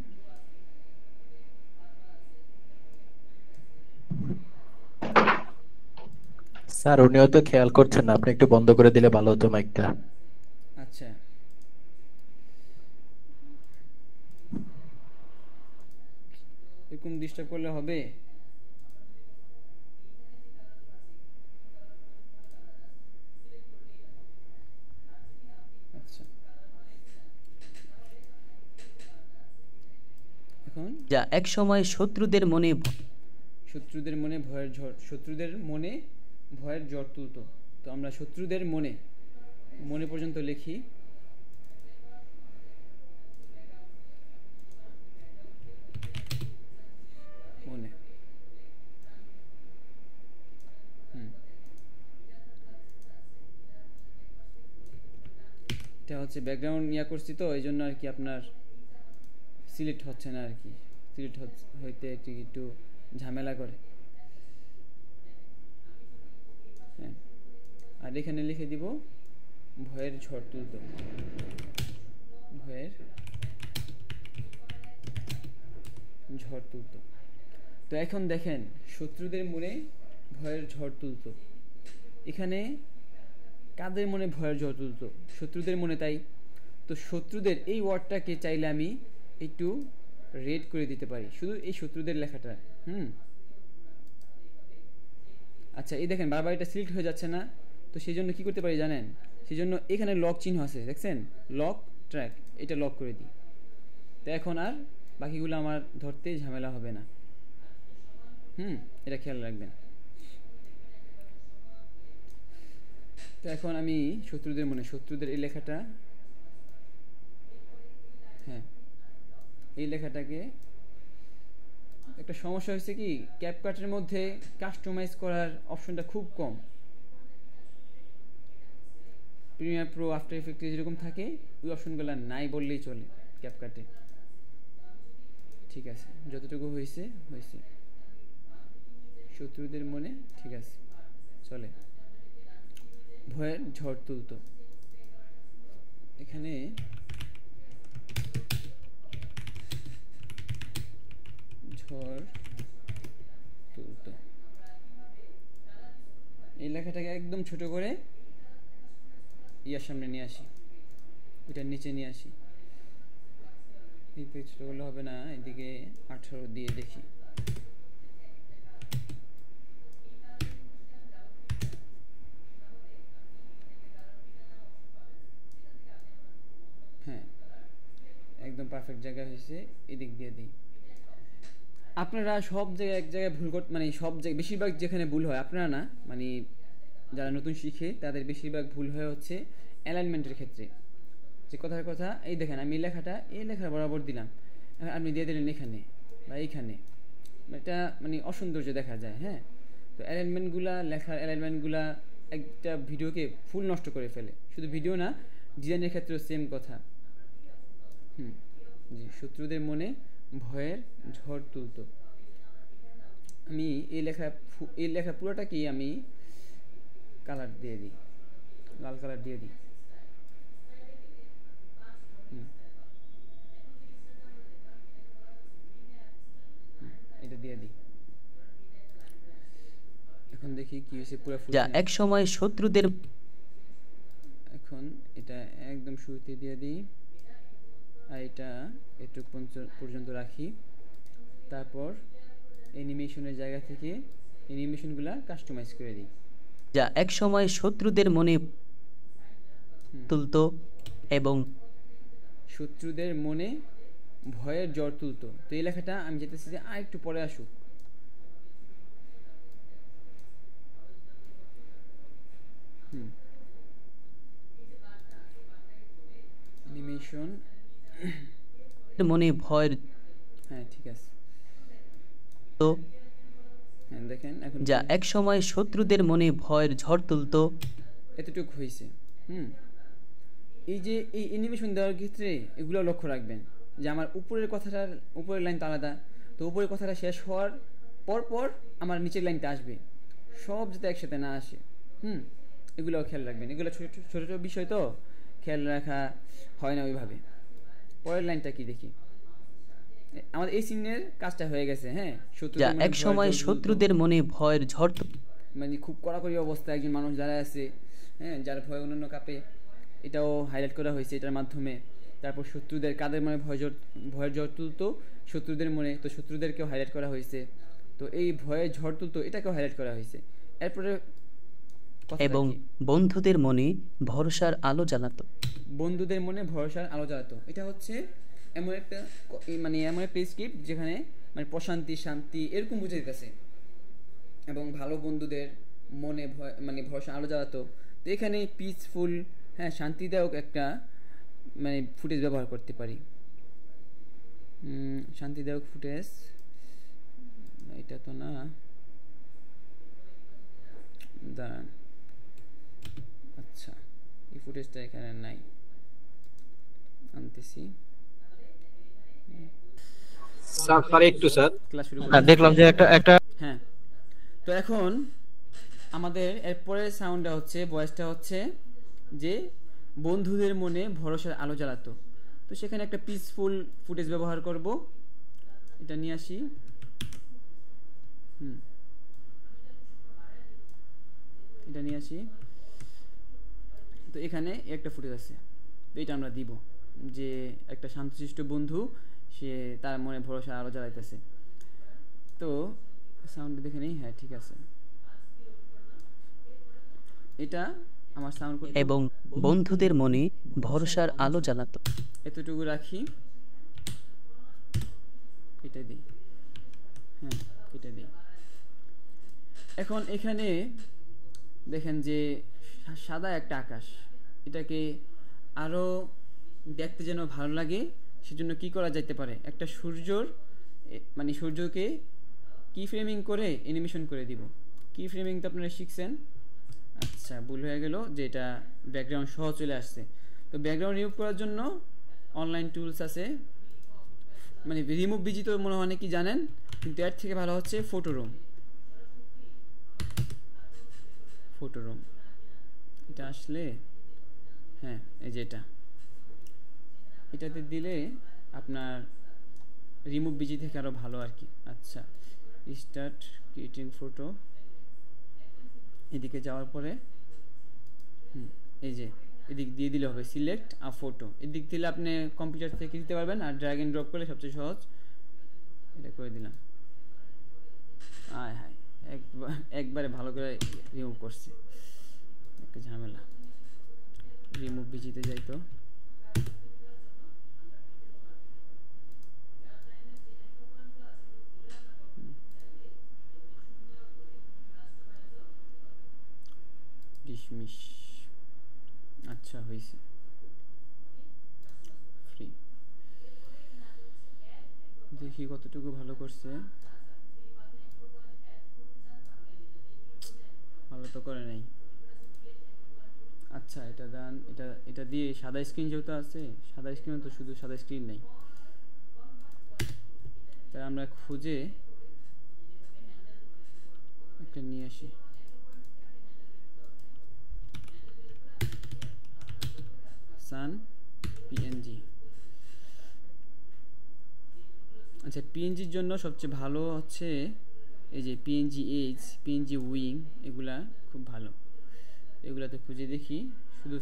স্যার উনিও তো খেয়াল করছেন না, আপনি একটু বন্ধ করে দিলে ভালো হতো মাইকটা। আচ্ছা এরকম ডিস্টার্ব করলে হবে? আচ্ছা এখন যা একসময় শত্রুদের মনে ভয়ের ঝড় তুলতো। তো আমরা শত্রুদের মনে পর্যন্ত লিখি। মনে এটা হচ্ছে ব্যাকগ্রাউন্ড করছি তো এই জন্য আর কি আপনার সিলেক্ট হচ্ছে না আর কি। সিলেক্ট হইতে একটু ঝামেলা করে। হ্যাঁ আর এখানে লিখে দিব ভয়ের ঝড় তুলতো। তো এখন দেখেন শত্রুদের মনে ভয়ের ঝড় তুলতো। এখানে কাদের মনে ভয়ের ঝড় তুলতো? শত্রুদের মনে, তাই তো শত্রুদের এই ওয়ার্ডটাকে চাইলে আমি একটু রেড করে দিতে পারি, শুধু এই শত্রুদের লেখাটা। আচ্ছা এই দেখেন বারবার এটা সিলেক্ট হয়ে যাচ্ছে না, তো সেই জন্য কি করতে পারি জানেন? সেই জন্য এখানে লক চিহ্ন আছে দেখছেন, লক ট্র্যাক, এটা লক করে দিই। তো এখন আর বাকিগুলো আমার ধরতে ঝামেলা হবে না। এটা খেয়াল রাখবেন। তো এখন আমি শত্রুদের এই লেখাটা, হ্যাঁ এই লেখাটাকে, একটা সমস্যা হয়েছে কি ক্যাপকাটের মধ্যে কাস্টমাইজ করার অপশনটা খুব কম। প্রিমিয়ার প্রো, আফটার এফেক্টে যেরকম থাকে ওই অপশনগুলো নাই বললেই চলে ক্যাপকাটে। ঠিক আছে যতটুকু হয়েছে শত্রুদের মনে, ঠিক আছে চলে। ভয়ের ঝড় তুলতো, এখানে ঝড় তুলতো এই লেখাটাকে একদম ছোট করে ইয়ার সামনে নিয়ে আসি, এটার নিচে নিয়ে আসি। এইদিকে ছোট করলে হবে না, এদিকে 18 দিয়ে দেখি। হ্যাঁ একদম পারফেক্ট জায়গায় হয়েছে, এদিক দিয়ে দিই। আপনারা সব জায়গায় এক জায়গায় ভুল করতে, মানে সব জায়গায় বেশিরভাগ যেখানে ভুল হয়, আপনারা না মানে যারা নতুন শিখে তাদের বেশিরভাগ ভুল হয় হচ্ছে অ্যালাইনমেন্টের ক্ষেত্রে। যে কথার কথা এই দেখেন আমি লেখাটা এই লেখার বরাবর দিলাম, আপনি দিয়ে দিলেন এখানে বা এইখানে, এটা মানে অসৌন্দর্য দেখা যায়। হ্যাঁ তো লেখার অ্যালাইনমেন্টগুলা একটা ভিডিওকে ফুল নষ্ট করে ফেলে। শুধু ভিডিও না, ডিজাইনের ক্ষেত্রেও সেম কথা। জি শত্রুদের মনে ভয়ের ঝড় তুলতো। আমি এই লেখা পুরোটাকেই আমি কালার দিয়ে দিই, লাল কালার দিয়ে দিই। এটা দিয়ে দিই। এখন দেখি কি হয়েছে পুরো। যা এক সময় শত্রুদের, এখন এটা একদম শুরুতে দিয়ে দিই, আর এটা একটু পর্যন্ত রাখি। তারপর অ্যানিমেশনের জায়গা থেকে অ্যানিমেশনগুলো কাস্টমাইজ করে দিই। যা একসময় শত্রুদের মনে তুলতো এবং শত্রুদের মনে ভয়ের জ্বর তুলতো। তো এই লেখাটা আমি যেতেছি যে আর একটু পরে আসুক। অ্যানিমেশন মনে ভয়ের হ্যাঁ ঠিক আছে। তো হ্যাঁ দেখেন এখন যা একসময় শত্রুদের মনে ভয়ের ঝড় তুলতো। এতটুকু হয়েছে। এই যে এই অ্যানিমেশন দেওয়ার ক্ষেত্রে এগুলো লক্ষ্য রাখবেন যে আমার উপরের লাইনটা আলাদা, তো উপরের কথাটা শেষ হওয়ার পর আমার নিচের লাইনটা আসবে, সব যাতে একসাথে না আসে। এগুলো খেয়াল রাখবেন, এগুলো ছোট ছোট বিষয় তো খেয়াল রাখা হয় না ওইভাবে। পরের লাইনটা কি দেখি, আমাদের এই চিহ্নের কাজটা হয়ে গেছে। হ্যাঁ, যা একসময় শত্রুদের মনে ভয়ের ঝড় মানে খুব কড়াকড়ি অবস্থায় একজন মানুষ দাঁড়ায় আছে, হ্যাঁ, যার ভয় অন্যান্য কাঁপে, এটাও হাইলাইট করা হয়েছে এটার মাধ্যমে। তারপর শত্রুদের কাদের মনে ভয়ের ঝড় তুলতো, শত্রুদের মনে, তো শত্রুদেরকেও হাইলাইট করা হয়েছে। তো এই ভয়ের ঝড় তুলতো এটাকেও হাইলাইট করা হয়েছে। এরপরে এবং বন্ধুদের মনে ভরসার আলো জ্বালাতো। বন্ধুদের মনে ভরসার আলো জ্বালাতো, এটা হচ্ছে এমন একটা স্ক্রিপ্ট যেখানে মানে প্রশান্তি, শান্তি এরকম বুঝে দিতেছে। এবং ভালো বন্ধুদের মনে মানে ভরসা আলো জ্বালাতো। তো এখানে পিসফুল, হ্যাঁ, শান্তিদায়ক একটা মানে ফুটেজ ব্যবহার করতে পারি। শান্তিদায়ক ফুটেজ, এটা তো না, দাঁড়ান, আচ্ছা এই ফুটেজটা এখানে নাই, আনতেছি। স্যার একটু স্যার ক্লাস শুরু দেখলাম যে একটা হ্যাঁ। তো এখন আমাদের এরপরে সাউন্ডটা হচ্ছে, ভয়েসটা হচ্ছে যে বন্ধুদের মনে ভরসার আলো জ্বালাতো। তো সেখানে একটা পিসফুল ফুটেজ ব্যবহার করব, এটা নিয়ে আসি। এটা নিয়ে আসি। তো এখানে একটা ফুটেজ আছে, তো এটা আমরা দিব যে একটা শান্তশিষ্ট বন্ধু, সে তার মনে ভরসা আলো জ্বালাইতেছে। তো সাউন্ড দেখে নেই, হ্যাঁ ঠিক আছে। এটা আমার সাউন্ড এবং বন্ধুদের মনে ভরসার আলো জ্বালাতো। এতটুকু রাখি, কেটে দিই, হ্যাঁ কেটে দিই। এখন এখানে দেখেন যে সাদা একটা আকাশ, এটাকে আরো দেখতে যেন ভালো লাগে, সেজন্য কি করা যেতে পারে, একটা সূর্যকে কি ফ্রেমিং করে অ্যানিমেশন করে দিব। কি ফ্রেমিং তো আপনারা শিখছেন। আচ্ছা, ভুল হয়ে গেল যে এটা ব্যাকগ্রাউন্ড সহ চলে আসছে। তো ব্যাকগ্রাউন্ড রিমুভ করার জন্য অনলাইন টুলস আছে, মানে রিমুভ বিজি তো মনে হয় অনেকেই জানেন, কিন্তু এর থেকে ভালো হচ্ছে ফটোরুম। এটা আসলে, হ্যাঁ এই যে এটাতে দিলে আপনার রিমুভ বিজি থেকে আরো ভালো আর কি। আচ্ছা, স্টার্ট ক্রিয়েটিং ফটো, এদিকে যাওয়ার পরে এই যে এদিক দিয়ে দিলে হবে সিলেক্ট আ ফটো। এদিক দিলে আপনি কম্পিউটার থেকে দিতে পারবেন, আর ড্র্যাগ এন্ড ড্রপ করলে সবচেয়ে সহজ। এটা করে দিলাম, হায় একবারে ভালো করে রিমুভ করছি, একটা ঝামেলা। রিমুভ বিজিতে যাই, তো ডিসমিস, আচ্ছা হয়েছে, ফ্রি। দেখি কতটুকু ভালো করছে, ভালো তো করে নাই। আচ্ছা এটা দেন, এটা দিয়ে সাদা স্ক্রিন যেহেতু আছে, সাদা স্ক্রিন তো শুধু সাদা স্ক্রিন নেই, তাই আমরা খুঁজে একটা নিয়ে আসি। সান পিএনজি, আচ্ছা পিএনজির জন্য সবচেয়ে ভালো হচ্ছে এই যে পিএনজি এজ, পিএনজি উইং, এগুলা খুব ভালো, এগুলাতে খুঁজে দেখি শুধু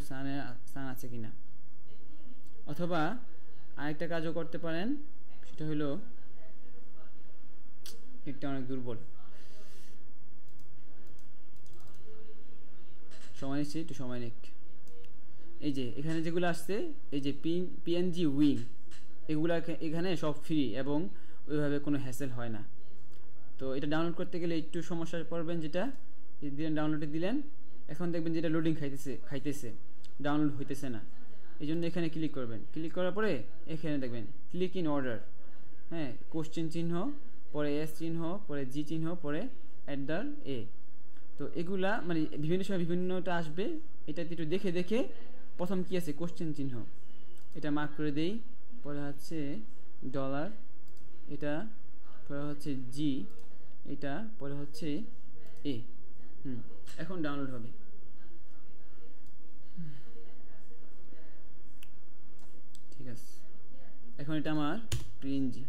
সান আছে কিনা। অথবা আরেকটা কাজও করতে পারেন, সেটা হলো এটা অনেক দুর্বল, সময় নিচ্ছে, একটু সময় নিক। এই যে এখানে যেগুলো আসছে, এই যে পিএনজি উইং, এগুলো এখানে সব ফ্রি এবং ওইভাবে কোনো হ্যাসেল হয় না। তো এটা ডাউনলোড করতে গেলে একটু সমস্যা পড়বেন, যেটা দিলেন ডাউনলোডে দিলেন, এখন দেখবেন যেটা লোডিং খাইতেছে, ডাউনলোড হইতেছে না। এই জন্য এখানে ক্লিক করবেন, ক্লিক করার পরে এখানে দেখবেন ক্লিক ইন অর্ডার, হ্যাঁ, কোশ্চেন চিহ্ন, পরে এস চিহ্ন, পরে জি চিহ্ন, পরে @a। তো এগুলা মানে বিভিন্ন সময় বিভিন্নটা আসবে, এটাতে একটু দেখে দেখে প্রথম কি আছে কোশ্চেন চিহ্ন, এটা মার্ক করে দেই, পরে হচ্ছে ডলার, এটা পরে হচ্ছে জি, এটা পরে হচ্ছে এ। এখন ডাউনলোড হবে। ঠিক আছে, এখন এটা আমার পিএনজি,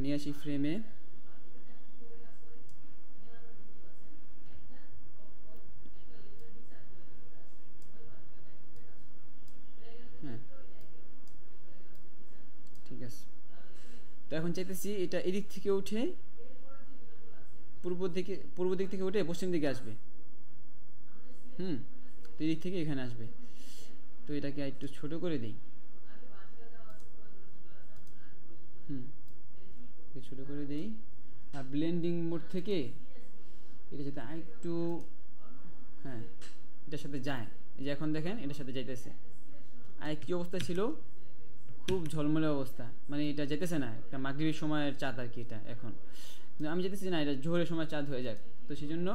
নিয়ে আসি ফ্রেমে। হ্যাঁ, ঠিক আছে। তো এখন চাইতেছি এটা এদিক থেকে উঠে পূর্ব দিক থেকে উঠে পশ্চিম দিকে আসবে। তো এদিক থেকে এখানে আসবে। তো এটাকে একটু ছোট করে দিই, ছোট করে দিই। আর ব্লেন্ডিং মোড থেকে এটা যাতে একটু, হ্যাঁ, এটার সাথে যায়। এই যে এখন দেখেন এটার সাথে যাইতেছে। আর কি অবস্থা ছিল, খুব ঝলমলে অবস্থা, মানে এটা যেতেছে না, একটা মাগরিবের সময়ের চাঁদ আর কি এটা এখন। কিন্তু আমি যেতেছি না, এটা জোহরের সময় চাঁদ হয়ে যাক। তো সেই জন্য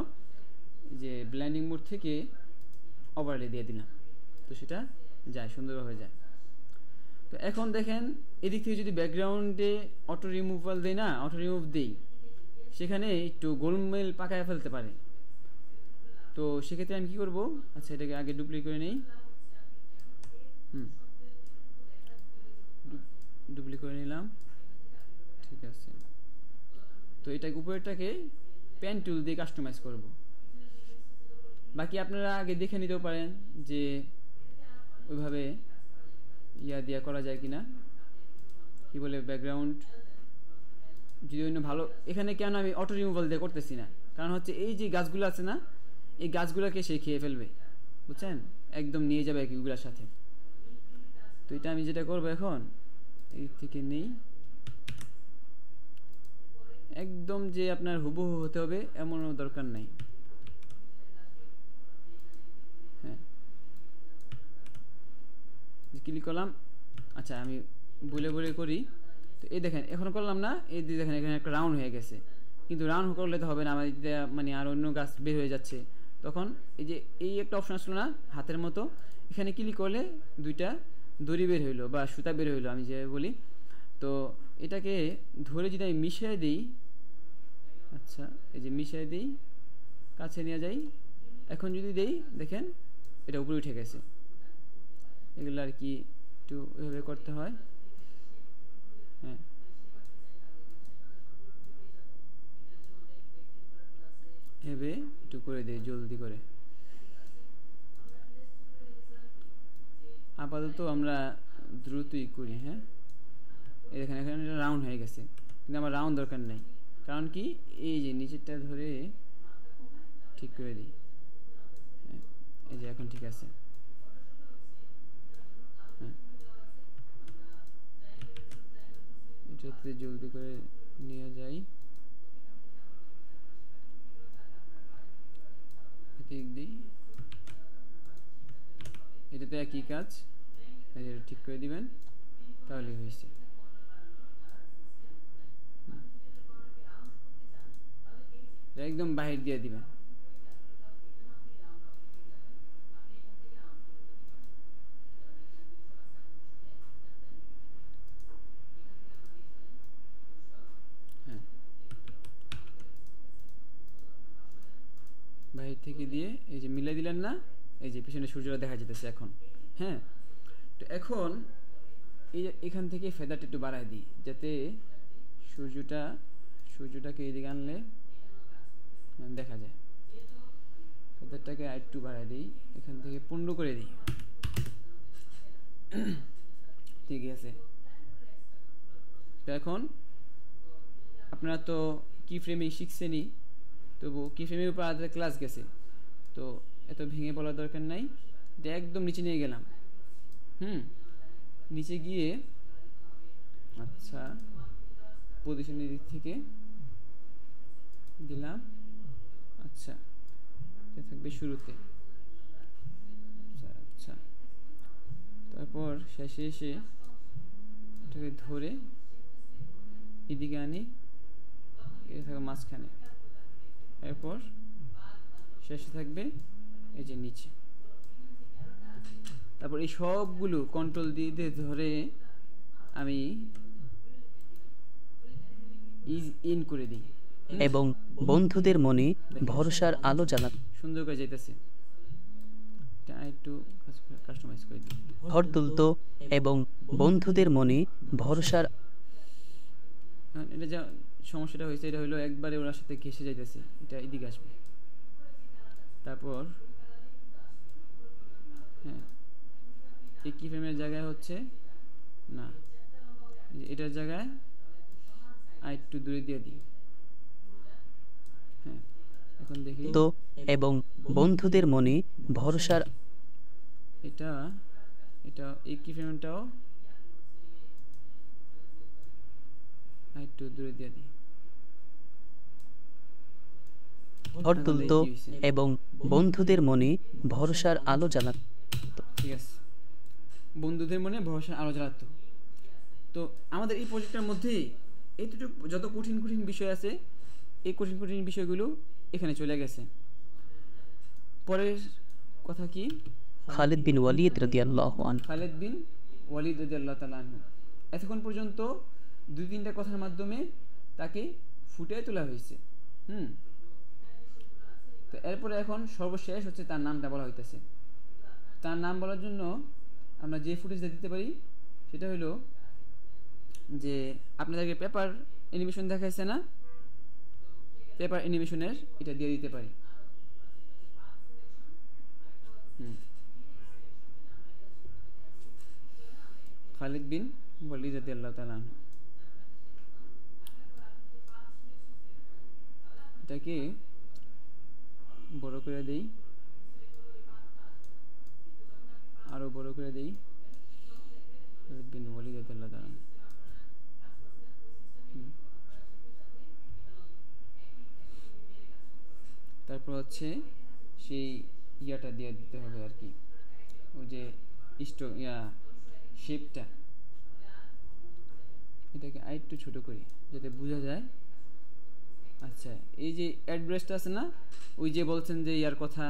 যে ব্লেন্ডিং মোড থেকে ওভারলে দিয়ে দিলাম, তো সেটা যায়, সুন্দরভাবে যায়। তো এখন দেখেন এদিক থেকে যদি ব্যাকগ্রাউন্ডে অটো রিমুভাল দেই না, অটো রিমুভ দেই, সেখানে একটু গোলমেল পাকায় ফেলতে পারে। তো সেক্ষেত্রে আমি কি করব, আচ্ছা এটাকে আগে ডুপ্লিকেট করে নেই, ডুপ্লিকেট করে নিলাম, ঠিক আছে। তো এটা উপরেরটাকে পেন টুল দিয়ে কাস্টমাইজ করব। বাকি আপনারা আগে দেখে নিতেও পারেন যে ওইভাবে দিয়া করা যায় কিনা, কি বলে ব্যাকগ্রাউন্ড যদি অন্য ভালো। এখানে কেন আমি অটো রিমুভাল দিয়ে করতেছি না, কারণ হচ্ছে এই যে গাছগুলো আছে না, এই গাছগুলোকে সে খেয়ে ফেলবে, বুঝছেন, একদম নিয়ে যাবে এগুলোর সাথে। তো এটা আমি যেটা করবো এখন, এই থেকে নেই, একদম যে আপনার হুবহু হতে হবে এমনও দরকার নাই। হ্যাঁ, ক্লিক করলাম। আচ্ছা আমি বলে করি। তো এই দেখেন এখন করলাম না, এই দেখেন এখানে একটা রাউন্ড হয়ে গেছে, কিন্তু রাউন্ড করলে তো হবে না, আমার মানে আর অন্য গাছ বের হয়ে যাচ্ছে। তখন এই যে এই একটা অপশন আসলো না হাতের মতো, এখানে ক্লিক করলে দুইটা দড়ি বের হইলো বা সুতা বের হইলো, আমি যে বলি। তো এটাকে ধরে যদি আমি মিশিয়ে দিই, আচ্ছা এই যে মিশিয়ে দিই, কাছে নিয়ে যাই, এখন যদি দেই দেখেন এটা উপরে উঠে গেছে। এগুলো আর কি একটু এভাবে করতে হয়। হ্যাঁ, এভাবে একটু করে দিই জলদি করে। আপাতত আমরা দ্রুতই করি। হ্যাঁ, এখানে রাউন্ড হয়ে গেছে, কিন্তু আমার রাউন্ড দরকার নেই, কারণ কি এই যে নিচেরটা ধরে ঠিক করে দিই। হ্যাঁ, এই যে এখন ঠিক আছে। হ্যাঁ, এটাতে জলদি করে নিয়ে যাই, দিক দিই, এটাতে একই কাজ, ঠিক করে দিবেন, তাহলেই হয়েছে। একদম বাহির দিয়ে দিবেন। হ্যাঁ, বাহির থেকে দিয়ে এই যে মিলাই দিলেন না, এই যে পিছনে সূর্যটা দেখা যেতেছে এখন। হ্যাঁ, তো এখন এই যে এখান থেকে ফেদারটা একটু বাড়ায় দিই, যাতে সূর্যটাকে এইদিকে আনলে হ্যাঁ, দেখা যায়। ফেদারটাকে আরেকটু বাড়ায় দিই, এখান থেকে 15 করে দিই। ঠিক আছে। তো এখন আপনারা তো কি ফ্রেমিং শিখছেনই, তবু কি ফ্রেমের উপর আলাদা ক্লাস গেছে, তো এত ভেঙে বলার দরকার নাই। এটা একদম নিচে নিয়ে গেলাম। নিচে গিয়ে আচ্ছা পজিশনের দিক থেকে দিলাম। আচ্ছা এটা থাকবে শুরুতে। আচ্ছা আচ্ছা, তারপর শেষে এসে এটাকে ধরে এদিকে আনি, এটা থাকবে মাঝখানে। এরপর শেষে থাকবে এই যে নিচে। তারপর এই সবগুলো কন্ট্রোল দিয়ে দিয়ে ধরে আমি ইজ ইন করে দিই এবং বন্ধুদের মনে ভরসার আলো জ্বালান। সুন্দর করে যাইতেছে। এটা একটু কাস্টমাইজ করে দিই। ঘর তুলতো এবং বন্ধুদের মনে ভরসার। এটা যা সমস্যাটা হয়েছে, এটা হলো একবারে ওনার সাথে ঘেসে যাইতেছে, এটা এদিকে আসবে। তারপর হ্যাঁ, এই কি ফ্রেমের জায়গায় হচ্ছে না, এটার জায়গায় আর একটু দূরে দিয়ে দিই। হ্যাঁ, এখন দেখি তো এবং বন্ধুদের মনে ভরসার। এটা এটা এই কি ফ্রেমটাও আর একটু দূরে দিয়ে দিই। ঘর তুলতো এবং বন্ধুদের মনে ভরসার আলো জ্বালাত। ঠিক আছে, বন্ধুদের মনে ভরসার আলো জ্বালাতো। তো আমাদের এই প্রজেক্টের মধ্যে এইটুকু যত কঠিন কঠিন বিষয় আছে, এই কঠিন কঠিন বিষয়গুলো এখানে চলে গেছে। পরের কথা কি? খালিদ বিন ওয়ালিদ রাদিয়াল্লাহু আনহু। খালিদ বিন ওয়ালিদ রাদিয়াল্লাহু তাআলা আনহু এতক্ষণ পর্যন্ত 2-3টা কথার মাধ্যমে তাকে ফুটিয়ে তোলা হয়েছে। তো এরপরে এখন সর্বশেষ হচ্ছে তার নামটা বলা হইতেছে। তার নাম বলার জন্য আমরা যে ফুটেজটা দিতে পারি সেটা হলো যে আপনাদেরকে পেপার অ্যানিমেশন দেখাইছে না, পেপার অ্যানিমেশনের এটা দিয়ে দিতে পারি। খালিদ বিন ওয়ালিদ রাদিয়াল্লাহু তাআলা আনহু। এটাকে বড় করে দেই, আরো বড় করে দেই। খালিদ বিন ওয়ালিদ রাদিয়াল্লাহু তাআলা। তারপর হচ্ছে সেই ইয়াটা দিয়ে দিতে হবে আর কি, ওই যে শেপটা। এটাকে আরেকটু ছোট করি যাতে বোঝা যায়। আচ্ছা, এই যে অ্যাড্রেসটা আছে না, ওই যে বলছেন যে ইয়ার কথা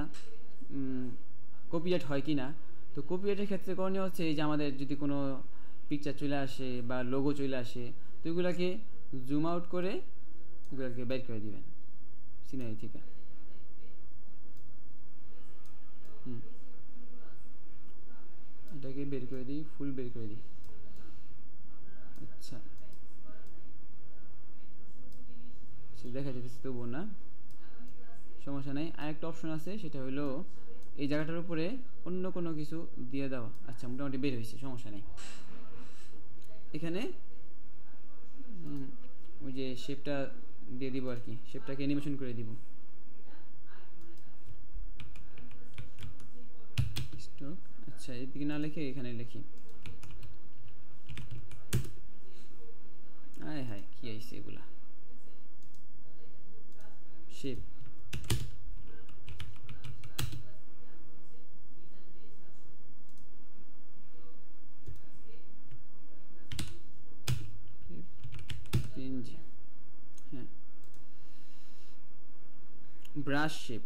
কপিরাইট হয় কি না, তো কপিরাইটের ক্ষেত্রে করণীয় হচ্ছে এই যে আমাদের যদি কোনো পিকচার চলে আসে বা লোগো চলে আসে, তো এগুলাকে জুম আউট করে এগুলাকে বের করে দিবেন সিনারি থেকে। এটাকে বের করে দিই, ফুল বের করে দিই। আচ্ছা, দেখা যেতেছে তবুও না, সমস্যা নেই। আরেকটা অপশন আছে, সেটা হলো এই জায়গাটার উপরে অন্য কোনো কিছু দিয়ে দেওয়া। আচ্ছা, মোটামুটি বের হয়েছে, সমস্যা নেই। এখানে ওই যে শেপটা দিয়ে দিব আর কি, শেপটাকে অ্যানিমেশন করে দিব। আচ্ছা, এদিকে না লিখে এখানে লিখি। আয় হায়, কি আইছে এগুলা শেপ। হ্যাঁ, ব্রাশ শেপ,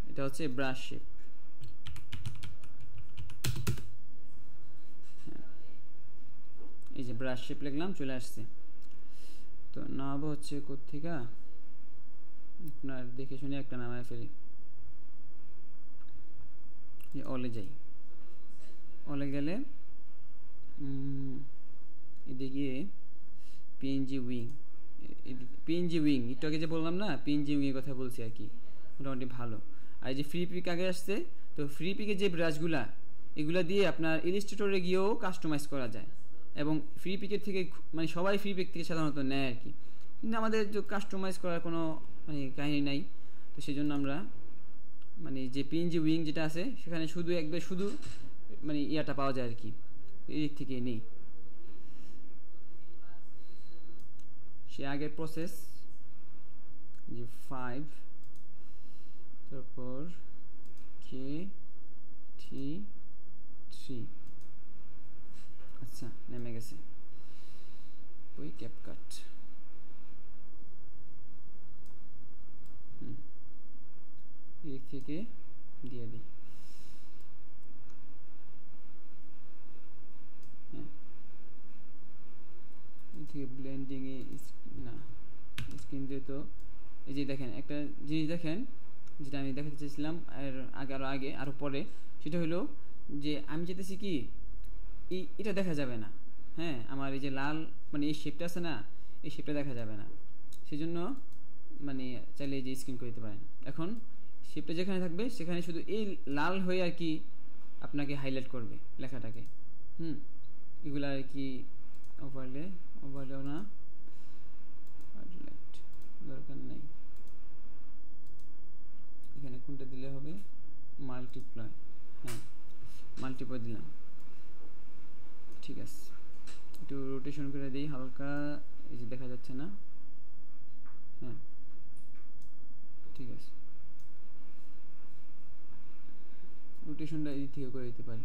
এটা হচ্ছে ব্রাশ শেপ। এই যে ব্রাশ শেপ লিখলাম, চলে আসছে। তো নামাবো হচ্ছে কোত্থেকে, আপনার দেখে শুনে একটা নামায় ফেলি। অলে যাই, অলে গেলে এদিকে পিএনজি উইং, পিএনজি উইং একটু আগে যে বললাম না, পিএনজি উইং এর কথা বলছি আর কি। মোটামুটি ভালো। আর এই যে ফ্রি পিক আগে আসছে, তো ফ্রি পিকের যে ব্রাশগুলা এগুলা দিয়ে আপনার ইলাস্ট্রেটরে গিয়েও কাস্টমাইজ করা যায়, এবং ফ্রি পিকের থেকে মানে সবাই ফ্রি পিক থেকে সাধারণত নেয় আর কি, কিন্তু আমাদের যে কাস্টমাইজ করার কোনো মানে কাহিনী নাই। তো সেই জন্য আমরা মানে যে পিএনজি উইং যেটা আছে সেখানে শুধু একবার শুধু মানে ইয়াটা পাওয়া যায় আর কি, এই দিক থেকে নেই। সে আগের প্রসেস যে 5, তারপর কে টি 3, আচ্ছা নেমে গেছে ওই ক্যাপকাট। এদিক থেকে দিয়ে দিই, হ্যাঁ এই থেকে ব্লেন্ডিংয়ে না স্ক্রিন দিয়ে। তো এই যে দেখেন একটা জিনিস দেখেন যেটা আমি দেখাতে চাইছিলাম আর আরও পরে, সেটা হলো যে আমি চাইতেছি কি এটা দেখা যাবে না, হ্যাঁ আমার এই যে লাল মানে এই শেপটা আছে না, এই শেপটা দেখা যাবে না, সেই জন্য মানে চাইলে এই যে স্ক্রিন করে দিতে পারেন। এখন শেপটা যেখানে থাকবে সেখানে শুধু এই লাল হয়ে আর কি আপনাকে হাইলাইট করবে লেখাটাকে। এগুলো আর কি ওভারলেও না, হাইলাইট দরকার নাই। এখানে কোনটা দিলে হবে, মাল্টিপ্লাই, হ্যাঁ মাল্টিপ্লাই দিলাম, ঠিক আছে। একটু রোটেশন করে দিই হালকা, এই যে দেখা যাচ্ছে না, হ্যাঁ ঠিক আছে। রোটেশনটা এই থেকে করে দিতে পারি,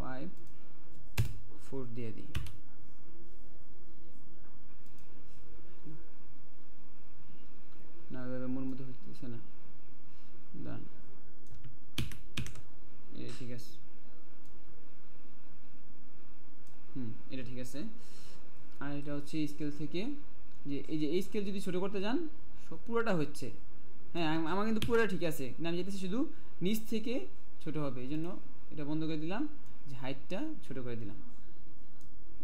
5, 4 দিয়ে দিই। না এভাবে মন মতো হচ্ছে না, দাঁড়ান এটা ঠিক আছে, এটা ঠিক আছে। আর এটা হচ্ছে স্কেল থেকে, যে এই যে এই স্কেল যদি ছোটো করতে যান সব পুরোটা হচ্ছে, হ্যাঁ আমার কিন্তু পুরোটা ঠিক আছে, কিন্তু আমি যেতেছি শুধু নিচ থেকে ছোট হবে, এই জন্য এটা বন্ধ করে দিলাম, যে হাইটটা ছোট করে দিলাম,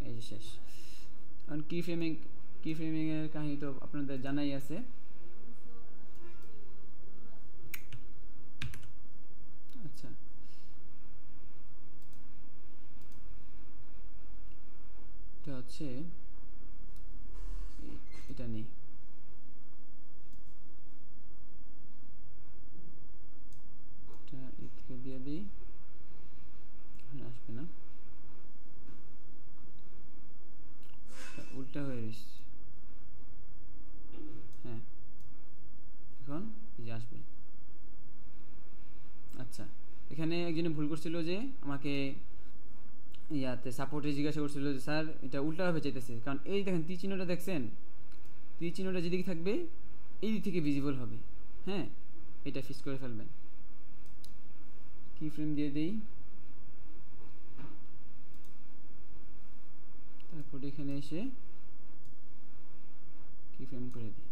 এই যে শেষ। কারণ কি ফ্রেমিংয়ের কাহিনী তো আপনাদের জানাই আছে। আচ্ছা এটা হচ্ছে এটা নেই, এটা এর থেকে দিয়ে দিই, আসবে না, উল্টা হয়ে রয়েছে, হ্যাঁ এখন এই যে আসবে। আচ্ছা এখানে একজনে ভুল করছিল যে আমাকে ইয়াতে সাপোর্টে জিজ্ঞাসা করছিল যে স্যার এটা উল্টাভাবে চাইতেছে, কারণ এই দেখেন তীর চিহ্নটা দেখছেন, তীর চিহ্নটা যেদিকে থাকবে এই দিক থেকে ভিজিবল হবে, হ্যাঁ এটা ফিক্স করে ফেলবেন। কি ফ্রেম দিয়ে দেই, তারপর এখানে এসে কি ফ্রেম করে দিই,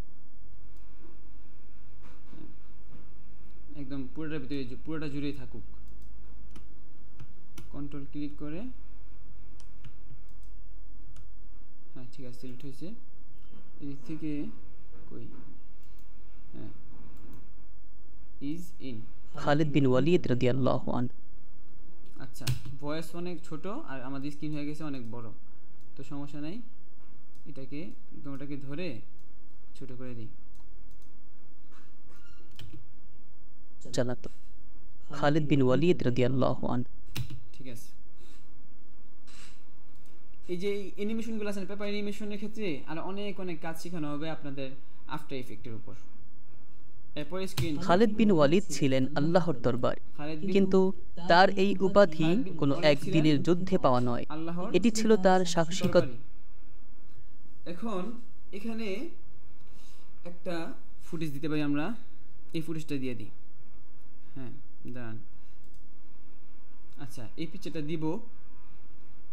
একদম পুরোটার ভিতরে পুরোটা জুড়েই থাকুক। কন্ট্রোল ক্লিক করে, হ্যাঁ ঠিক আছে সিলেক্ট হয়েছে। এদিক থেকে কই, হ্যাঁ ইজ ইন খালিদ বিন ওয়ালিদ রাদিয়াল্লাহু আনহু। আচ্ছা ভয়েস অনেক ছোট আর আমাদের স্ক্রিন হয়ে গেছে অনেক বড়, তো সমস্যা নাই, এটাকে ওটাকে ধরে ছোট করে দিই। জানাতো খালিদ বিন ওয়ালিদ রাদিয়াল্লাহু আনহু। ঠিক আছে, এই যে অ্যানিমেশনগুলো আছে পেপার অ্যানিমেশনের ক্ষেত্রে আর অনেক কাজ শেখানো হবে আপনাদের আফটার ইফেক্টের উপর। এরপর স্ক্রিন, খালিদ বিন ওয়ালিদ ছিলেন আল্লাহর দরবার, কিন্তু তার এই উপাধি কোনো একদিনের যুদ্ধে পাওয়া নয়, এটি ছিল তার সাহসিকতা। এখন এখানে একটা ফুটেজ দিতে পারি আমরা, এই ফুটেজটা দিয়ে দিই, হ্যাঁ দাঁড়ান। আচ্ছা এই পিকচারটা দিব,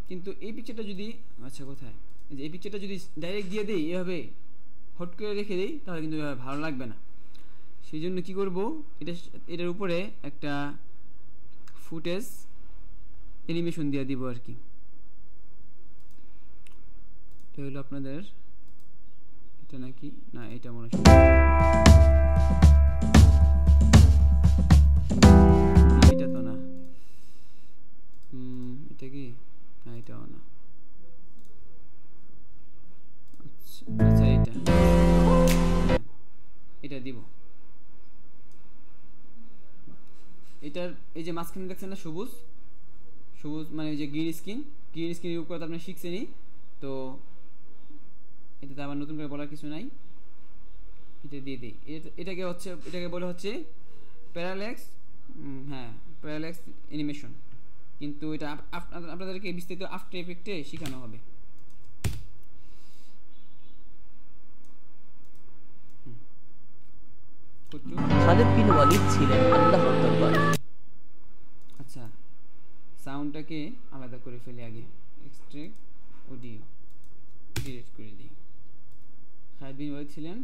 কিন্তু এই পিকচারটা যদি আচ্ছা কোথায়, এই যে এই পিকচারটা যদি ডাইরেক্ট দিয়ে দেই এভাবে হট করে রেখে দেই তাহলে কিন্তু ভালো লাগবে না, সেই জন্য কী করবো, এটার উপরে একটা ফুটেজ অ্যানিমেশন দিয়ে দিব আর কি। এটা হলো আপনাদের এটা নাকি না, এটা মনে হয় এটা তো না। এটা কি? না, এটাও না। আচ্ছা এটা এটা দিব। এটার এই যে মাঝখানে দেখছেন না সবুজ সবুজ, মানে ওই যে গ্রিন স্ক্রিন রিমুভ করতে আপনি শিখছেনই তো, এটাতে আবার নতুন করে বলার কিছু নাই। এটা দিয়ে দিই। এটাকে বলে হচ্ছে প্যারাল্যাক্স, হ্যাঁ প্যারাল্যাক্স অ্যানিমেশন, কিন্তু এটা আপনাদেরকে বিস্তারিত আফটার এফেক্টে শেখানো হবে। খালিদ বিন ওয়ালিদ ছিলেন আল্লাহর দরবারে। আচ্ছা, সাউন্ডটাকে আলাদা করে ফেলে আগে, এক্সট্রাক্ট অডিও ডিলিট করে দিই। খালিদ বিন ওয়ালিদ ছিলেন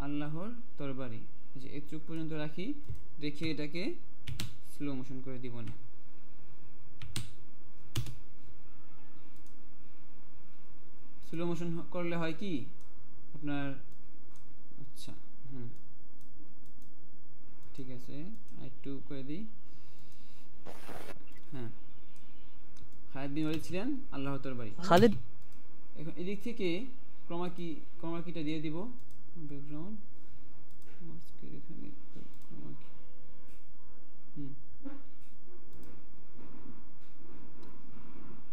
আল্লাহর দরবারে। যে এতটুকু পর্যন্ত রাখি, রেখে এটাকে স্লো মোশন করে দিব না। স্লো মোশন করলে হয় কি আপনার, আচ্ছা ঠিক আছে একটু করে দিই। হ্যাঁ, খালিদ বিন ওয়ালিদ ছিলেন আল্লাহর দরবারে। খালিদ এখন এদিক থেকে ক্রমাকিটা দিয়ে দিব, ব্যাকগ্রাউন্ড মাস্কের এখানে ক্রমাকি।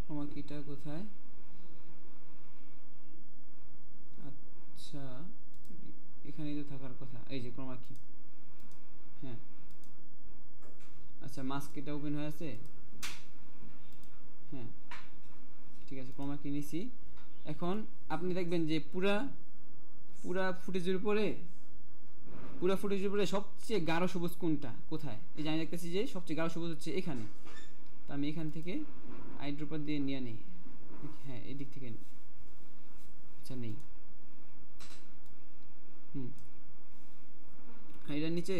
ক্রমাকিটা কোথায়? আচ্ছা এখানেই তো থাকার কথা, এই যে ক্রমাকি। হ্যাঁ আচ্ছা, মাস্ক এটা ওপেন হয়ে আছে। হ্যাঁ ঠিক আছে, ক্রমাকি নিছি। এখন আপনি দেখবেন যে পুরা ফুটেজের উপরে সবচেয়ে গাঢ় সবুজ কোনটা, কোথায়? এই যে আমি দেখতেছি যে সবচেয়ে গাঢ় সবুজ হচ্ছে এখানে। তো আমি এখান থেকে আইড্রপার দিয়ে নিয়ে নিই। হ্যাঁ এদিক থেকে, আচ্ছা নেই। এটার নিচে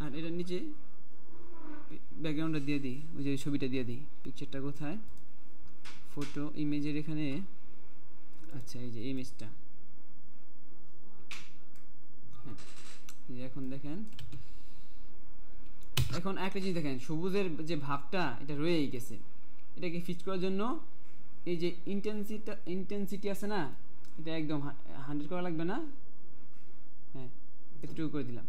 আর এটার নিচে ব্যাকগ্রাউন্ডটা দিয়ে দিই, ওই যে ছবিটা দিয়ে দিই। পিকচারটা কোথায়? ফটো ইমেজের এখানে। আচ্ছা এই যে ইমেজটা। হ্যাঁ এখন দেখেন, এখন একটা জিনিস দেখেন, সবুজের যে ভাবটা এটা রয়েই গেছে। এটাকে ফিক্স করার জন্য এই যে ইন্টেন্সিটি আছে না, এটা একদম 100 করা লাগবে না। হ্যাঁ এতটুকু করে দিলাম।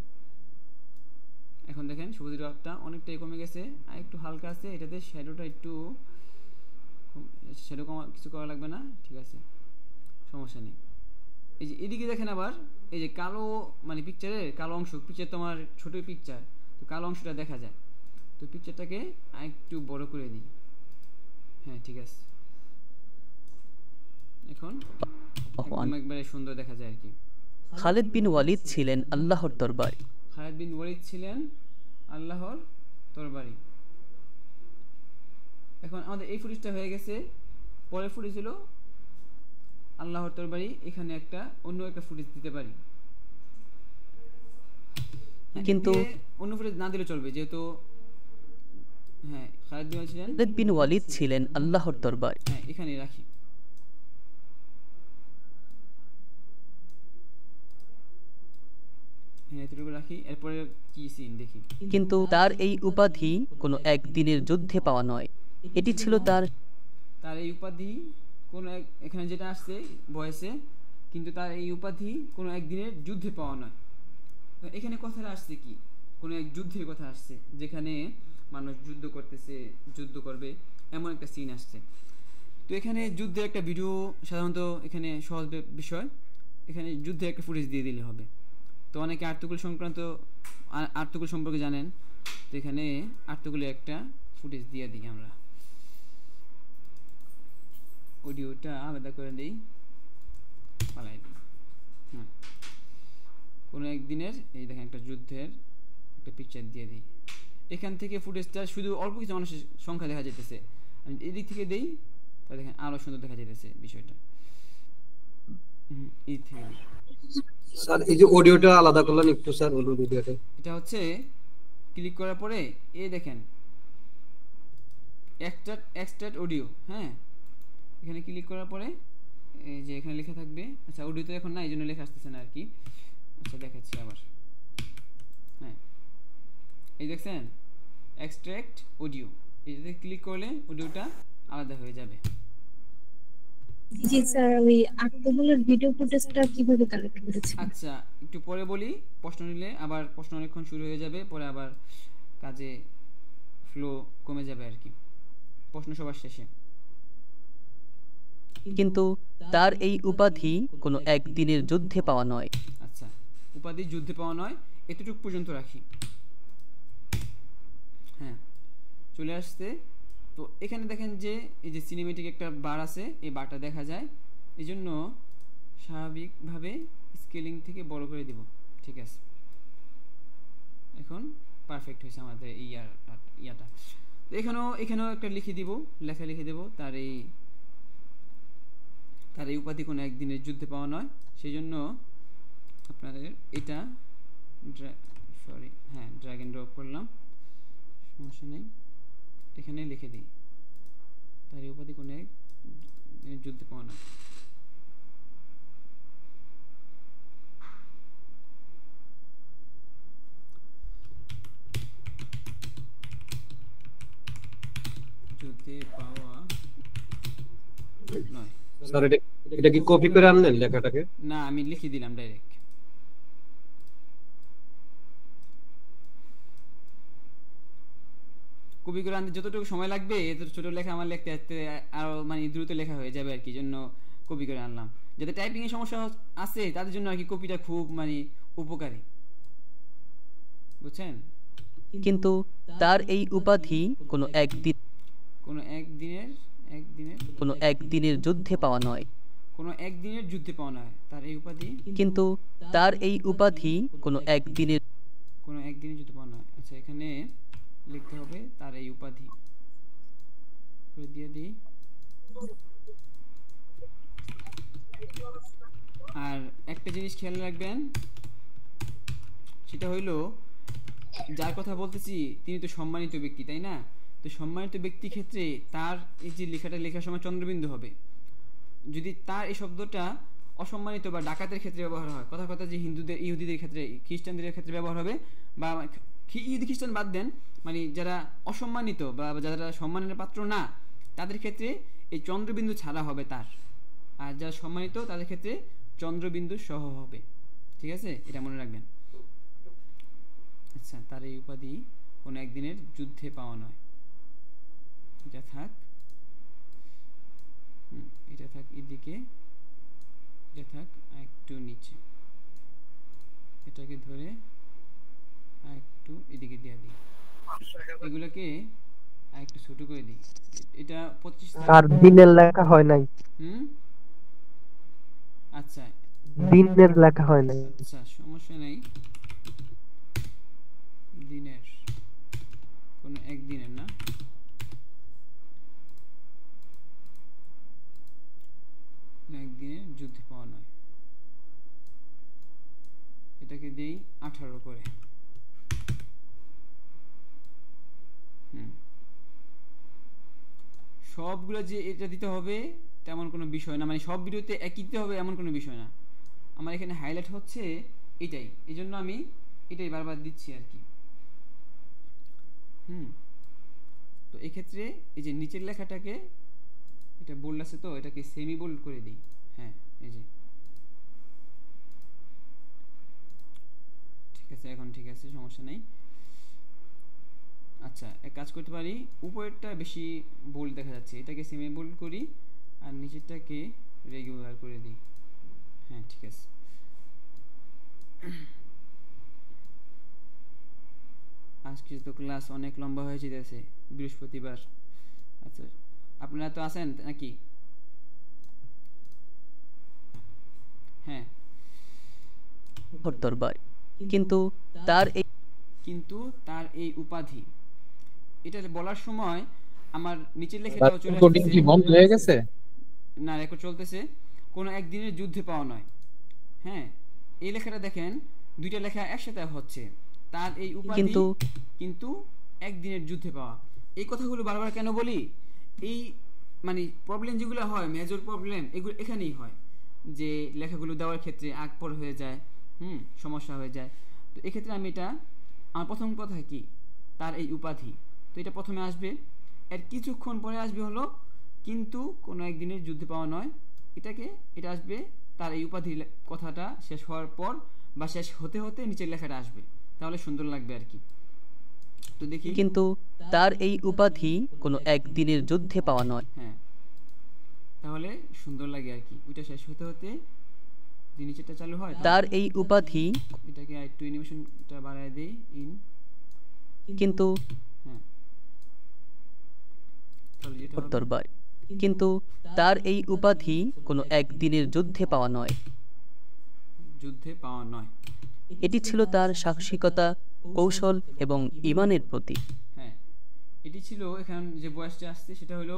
এখন দেখেন সবুজের ভাবটা অনেকটাই কমে গেছে, আর একটু হালকা আছে। এটাতে শ্যাডোটা একটু কিছু করা লাগবে না, ঠিক আছে সমস্যা নেই। এই যে এদিকে দেখেন আবার এই যে কালো, মানে পিকচারের কালো অংশ, পিকচার তোমার ছোটই পিকচার, তো কালো অংশটা দেখা যায়। তো পিকচারটাকে একটু বড় করে দিই। হ্যাঁ ঠিক আছে, এখন একবারে সুন্দর দেখা যায় আর কি। খালিদ বিন ওয়ালিদ ছিলেন আল্লাহর দরবারে। খালিদ বিন ওয়ালিদ ছিলেন আল্লাহর দরবারে। এখন আমাদের এই ফুটেজটা হয়ে গেছে। পরের ফুটেজ হলো আল্লাহর দরবারে। এখানে অন্য একটা ফুটেজ দিতে পারি, কিন্তু অন্য ফুটেজ না দিলে চলবে, যেহেতু হ্যাঁ খালিদ বিন ওয়ালিদ ছিলেন আল্লাহর দরবারে। হ্যাঁ এখানে রাখি। হ্যাঁ এতটুকু রাখি, এরপরে কি সিন দেখি। কিন্তু তার এই উপাধি কোনো একদিনের যুদ্ধে পাওয়া নয়, এটি ছিল তার এই উপাধি কোনো এখানে যেটা আসছে ভয়েসে, কিন্তু তার এই উপাধি কোনো একদিনের যুদ্ধে পাওয়া নয়। এখানে কথাটা আসছে কি, কোনো এক যুদ্ধের কথা আসছে, যেখানে মানুষ যুদ্ধ করতেছে, যুদ্ধ করবে, এমন একটা সিন আসছে। তো এখানে যুদ্ধের একটা ভিডিও সাধারণত এখানে সহজ বিষয়, এখানে যুদ্ধের একটা ফুটেজ দিয়ে দিলে হবে। তো অনেকে আর্তুকুল সম্পর্কে জানেন, তো এখানে আর্তুকুলের একটা ফুটেজ দিয়ে দিই আমরা। অডিওটা আলাদা করে দিই, পালাই দিই। হ্যাঁ কোনো একদিনের এই দেখেন একটা যুদ্ধের একটা পিকচার দিয়ে দিই। এখান থেকে ফুটেজটা শুধু অল্প কিছু মানুষের সংখ্যা দেখা যাইতেছে, আমি এদিক থেকে দিই, তাহলে দেখেন আরো সুন্দর দেখা যাইতেছে বিষয়টা। এই থেকে স্যার এই যে অডিওটা আলাদা করলেন একটু স্যার, বলুন ভিডিওটা। এটা হচ্ছে ক্লিক করার পরে এই দেখেন এক্সট্রাক্ট অডিও। হ্যাঁ, এখানে ক্লিক করার পরে এই যে এখানে লেখা থাকবে, আচ্ছা অডিও তো এখন না, এই জন্য লেখা আসতেছে না আর কি। আচ্ছা দেখাচ্ছি আবার। হ্যাঁ, এই দেখছেন এক্সট্রাক্ট অডিও, এটাতে ক্লিক করলে অডিওটা আলাদা হয়ে যাবে। জি স্যার, ওই আক্রমণের ভিডিও ফুটেজটা কিভাবে কালেক্ট করেছেন? আচ্ছা একটু পরে বলি, প্রশ্ন নিলে আবার প্রশ্ন অনেকক্ষণ শুরু হয়ে যাবে, পরে আবার কাজে ফ্লো কমে যাবে আর কি, প্রশ্ন সবার শেষে। কিন্তু তার এই উপাধি কোনো একদিনের যুদ্ধে পাওয়া নয়। আচ্ছা, উপাধি যুদ্ধে পাওয়া নয়, এতটুকু পর্যন্ত রাখি। হ্যাঁ, চলে আসছে। তো এখানে দেখেন যে এই যে সিনেমেটিক একটা বার আছে, এই বারটা দেখা যায়, এই জন্য স্বাভাবিকভাবে স্কেলিং থেকে বড় করে দিব। ঠিক আছে, এখন পারফেক্ট হয়েছে আমাদের ইয়াটা। তো এখানেও একটা লিখে দিব, লেখা লিখে দেব, তার এই উপাধি কোনো একদিনের যুদ্ধে পাওয়া নয়। সেই জন্য আপনাদের এটা ড্র্যাগ এন্ড ড্রপ করলাম, সমস্যা নেই। এখানে লিখে দিই তার এই উপাধি কোনো একদিনের যুদ্ধে পাওয়া নয়। যুদ্ধে পাওয়া নয়। স্যার এটা কি কপি করে আনলেন লেখাটাকে? না, আমি লিখে দিলাম ডাইরেক্ট। কপি করে আনতে যতটুকু সময় লাগবে, এত ছোট লেখা আমার লিখতে আরো মানে দ্রুত লেখা হয়ে যাবে আর কি, জন্য কপি করে আনলাম। যাতে টাইপিং এর সমস্যা আছে তাদের জন্য আর কি কপিটা খুব মানে উপকারী, বুঝছেন? কিন্তু তার এই উপাধি কোনো একদিনের যুদ্ধে পাওয়া নয়। কোনো একদিনের যুদ্ধে পাওয়া নয় তার এই উপাধি। কিন্তু তার এই উপাধি কোনো একদিনের যুদ্ধে পাওয়া নয়। আচ্ছা, এখানে লিখতে হবে তার এই উপাধি করে দিয়ে দিই। আর একটা জিনিস খেয়াল রাখবেন, সেটা হইলো যার কথা বলতেছি তিনি তো সম্মানিত ব্যক্তি, তাই না? তো সম্মানিত ব্যক্তি ক্ষেত্রে তার এই যে লেখাটা লেখার সময় চন্দ্রবিন্দু হবে। যদি তার এই শব্দটা অসম্মানিত বা ডাকাতের ক্ষেত্রে ব্যবহার হয়, কথা যে ইহুদিদের ক্ষেত্রে, খ্রিস্টানদের ক্ষেত্রে ব্যবহার হবে, বা ইহুদি খ্রিস্টান বাদ দেন, মানে যারা অসম্মানিত বা যারা সম্মানের পাত্র না, তাদের ক্ষেত্রে এই চন্দ্রবিন্দু ছাড়া হবে তার। আর যারা সম্মানিত তাদের ক্ষেত্রে চন্দ্রবিন্দু সহ হবে। ঠিক আছে, এটা মনে রাখবেন। আচ্ছা, তার এই উপাধি কোনো একদিনের যুদ্ধে পাওয়া নয়। এটা থাক, এটা থাক এদিকে, এটা থাক একটু নিচে, এটাকে ধরে একটু এদিকে দিয়ে দিই, এগুলোকে একটু ছোট করে দিই। এটা 25 আর দিনের লেখা হয় নাই। আচ্ছা, দিনের লেখা হয় নাই। আচ্ছা সমস্যা নেই, দিনের কোনো একদিনের না, একদিনের যুদ্ধে পাওয়া নয়। এটাকে দেই 18 করে। সবগুলো যে এটা দিতে হবে তেমন কোনো বিষয় না, মানে সব ভিডিওতে একই দিতে হবে এমন কোনো বিষয় না। আমার এখানে হাইলাইট হচ্ছে এটাই, এই জন্য আমি এটাই বারবার দিচ্ছি আর কি। তো এক্ষেত্রে এই যে নিচের লেখাটাকে, এটা বোল্ড আছে তো, এটাকে সেমি বোল্ড করে দিই। হ্যাঁ, এই যে ঠিক আছে, এখন ঠিক আছে, সমস্যা নেই। আচ্ছা, এক কাজ করতে পারি, উপরেরটা বেশি বোল্ড দেখা যাচ্ছে, এটাকে সেমি বোল্ড করি, আর নিচেরটাকে রেগুলার করে দিই। হ্যাঁ ঠিক আছে। আজকে তো ক্লাস অনেক লম্বা হয়ে যেতেছে, বৃহস্পতিবার। আচ্ছা, আপনারা তো আছেন নাকি? হ্যাঁ, দরবার। কিন্তু তার এই উপাধি, এটা বলার সময় আমার নিচের লেখাটাও চলে আসছে। কি বন্ধ হয়ে গেছে? না, রেকর্ড চলতেছে। কোনো একদিনের যুদ্ধে পাওয়া নয়। হ্যাঁ, এই লেখাটা দেখেন, দুইটা লেখা একসাথে হচ্ছে, তার এই উপাধি কিন্তু একদিনের যুদ্ধে পাওয়া। এই কথাগুলো বারবার কেন বলি, এই মানে প্রবলেম যেগুলো হয়, মেজর প্রবলেম এগুলো এখানেই হয়, যে লেখাগুলো দেওয়ার ক্ষেত্রে আগ পর হয়ে যায়, সমস্যা হয়ে যায়। তো এক্ষেত্রে আমি এটা, আমার প্রথম কথা কি, তার এই উপাধি, তো এটা প্রথমে আসবে, এর কিছুক্ষণ পরে আসবে হলো কিন্তু কোনো একদিনের যুদ্ধে পাওয়া নয়, এটা আসবে তার এই উপাধি কথাটা শেষ হওয়ার পর বা শেষ হতে হতে নিচের লেখাটা আসবে, তাহলে সুন্দর লাগবে আর কি। তো দেখি, কিন্তু তার এই উপাধি কোনো একদিনের যুদ্ধে পাওয়া নয়। হ্যাঁ, তাহলে সুন্দর লাগে আর কি, ওইটা শেষ হতে হতে যে নিচেরটা চালু হয়, তার এই উপাধি, এটাকে একটু অ্যানিমেশনটা বাড়ায় দেই, কিন্তু হ্যাঁ, তাহলে যেটা হবে, দরবার, কিন্তু তার এই উপাধি কোনো একদিনের যুদ্ধে পাওয়া নয়। যুদ্ধে পাওয়া নয়, এটি ছিল তার সাহসিকতা, কৌশল এবং ঈমানের প্রতীক। হ্যাঁ, এটি ছিল, এখন যে বয়সটা আসছে সেটা হলো,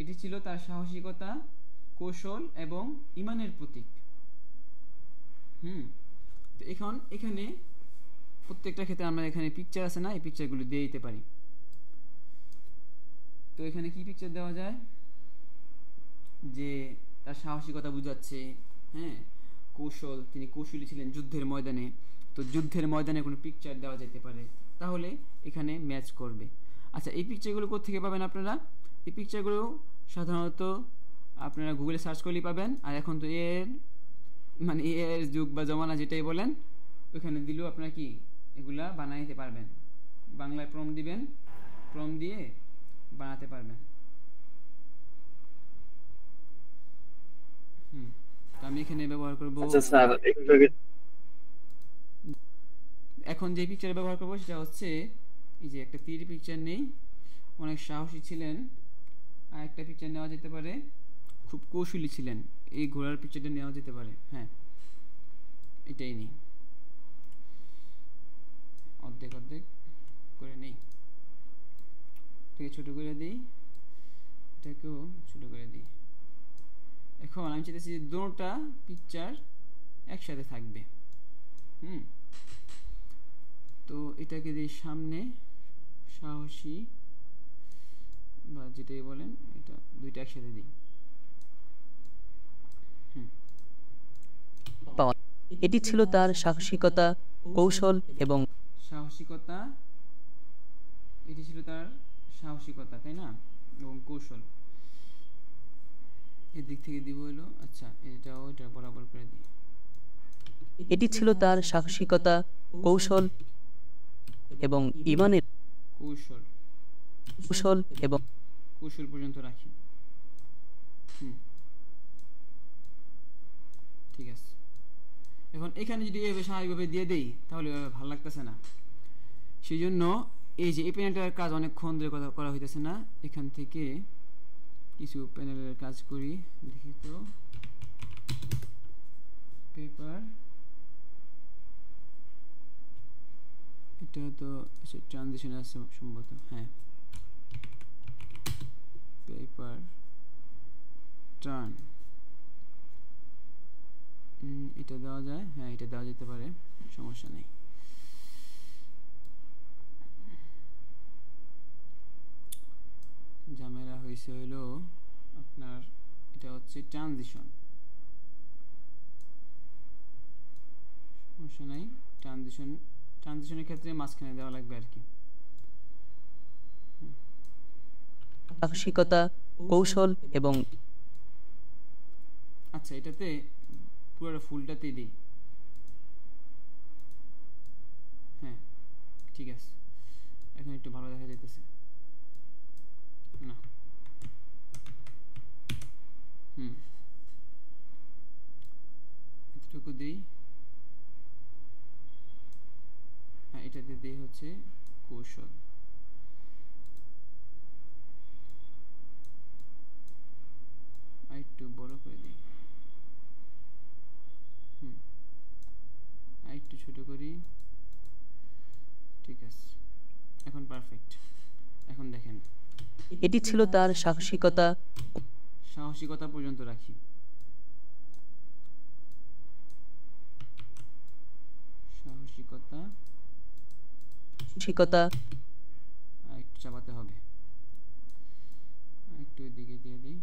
এটি ছিল তার সাহসিকতা, কৌশল এবং ঈমানের প্রতীক। তো এখন এখানে প্রত্যেকটা ক্ষেত্রে আমরা এখানে পিকচার আছে না, এই পিকচারগুলো দিয়ে দিতে পারি। তো এখানে কি পিকচার দেওয়া যায়, যে তার সাহসিকতা বুঝাচ্ছে, হ্যাঁ, কৌশল, তিনি কৌশলী ছিলেন যুদ্ধের ময়দানে, তো যুদ্ধের ময়দানে কোনো পিকচার দেওয়া যেতে পারে, তাহলে এখানে ম্যাচ করবে। আচ্ছা, এই পিকচারগুলো কোত্থেকে পাবেন আপনারা? এই পিকচারগুলো সাধারণত আপনারা গুগলে সার্চ করলেই পাবেন, আর এখন তো এর যুগ বা জমানা যেটাই বলেন, ওইখানে দিলেও আপনারা কি এগুলা বানিয়ে নিতে পারবেন, বাংলায় প্রম্পট দিবেন, প্রম্পট দিয়ে বানাতে পারবেন। তো আমি এখানে ব্যবহার করব, আচ্ছা স্যার, একটু আগে এখন যে পিকচার ব্যবহার করব সেটা হচ্ছে, এই যে একটা তীর পিকচার নেই, অনেক সাহসী ছিলেন, আর একটা পিকচার নেওয়া যেতে পারে, খুব কৌশলী ছিলেন, এই ঘোড়ার পিকচারটা নেওয়া যেতে পারে। হ্যাঁ, এটাই নেই, অর্ধেক অর্ধেক করে নেই, এটাকে ছোট করে দিই, এটাকেও ছোট করে দিই। এখন আমি চাইতেছি যে দুটোটা পিকচার একসাথে থাকবে। তো এটাকে দিই সামনে, সাহসী বা যেটাই বলেন, এটা দুইটা একসাথে দিই। এটি ছিল তার সাহসিকতা, কৌশল এবং সাহসিকতা, এটি ছিল তার সাহসিকতা, তাই না, এবং কৌশল। এদিক থেকে দিব হলো, আচ্ছা এটা বরাবর করে দিই। এটি ছিল তার সাহসিকতা, কৌশল এবং ঈমানের কৌশল এবং কৌশল পর্যন্ত রাখি। ঠিক আছে, এখন এখানে যদি এভাবে স্বাভাবিকভাবে দিয়ে দেই তাহলে ভালো লাগতেছে না, সেই জন্য এই যে এই প্যানেলটার কাজ অনেকক্ষণ ধরে কথা করা হইতেছে না, এখান থেকে কিছু প্যানেলের কাজ করি। দেখি তো, পেপার, এটা তো ট্রানজিশন আছে সম্ভবত, হ্যাঁ, পেপার টার্ন, এটা দেওয়া যায়, হ্যাঁ এটা দেওয়া যেতে পারে, সমস্যা নেই। ঝামেলা হয়েছে হলো আপনার, এটা হচ্ছে ট্রানজিশন, সমস্যা নাই, ট্রানজিশনের ক্ষেত্রে মাঝখানে দেওয়া লাগবে আর কি। সাহসিকতা, কৌশল এবং আচ্ছা, এটাতে পুরো ফুলটাতেই দিই, হ্যাঁ ঠিক আছে, এখন একটু ভালো দেখা যাইতেছে না, এতটুকু দিই, হ্যাঁ এটাতে দিই হচ্ছে কৌশল, আর একটু বড় করে দিই, আর একটু ছোট করি, ঠিক আছে, এখন পারফেক্ট। এখন দেখেন, এটি ছিল তার সাহসিকতা পর্যন্ত রাখি, সাহসিকতা আর একটু চাপাতে হবে, দিয়ে দিই।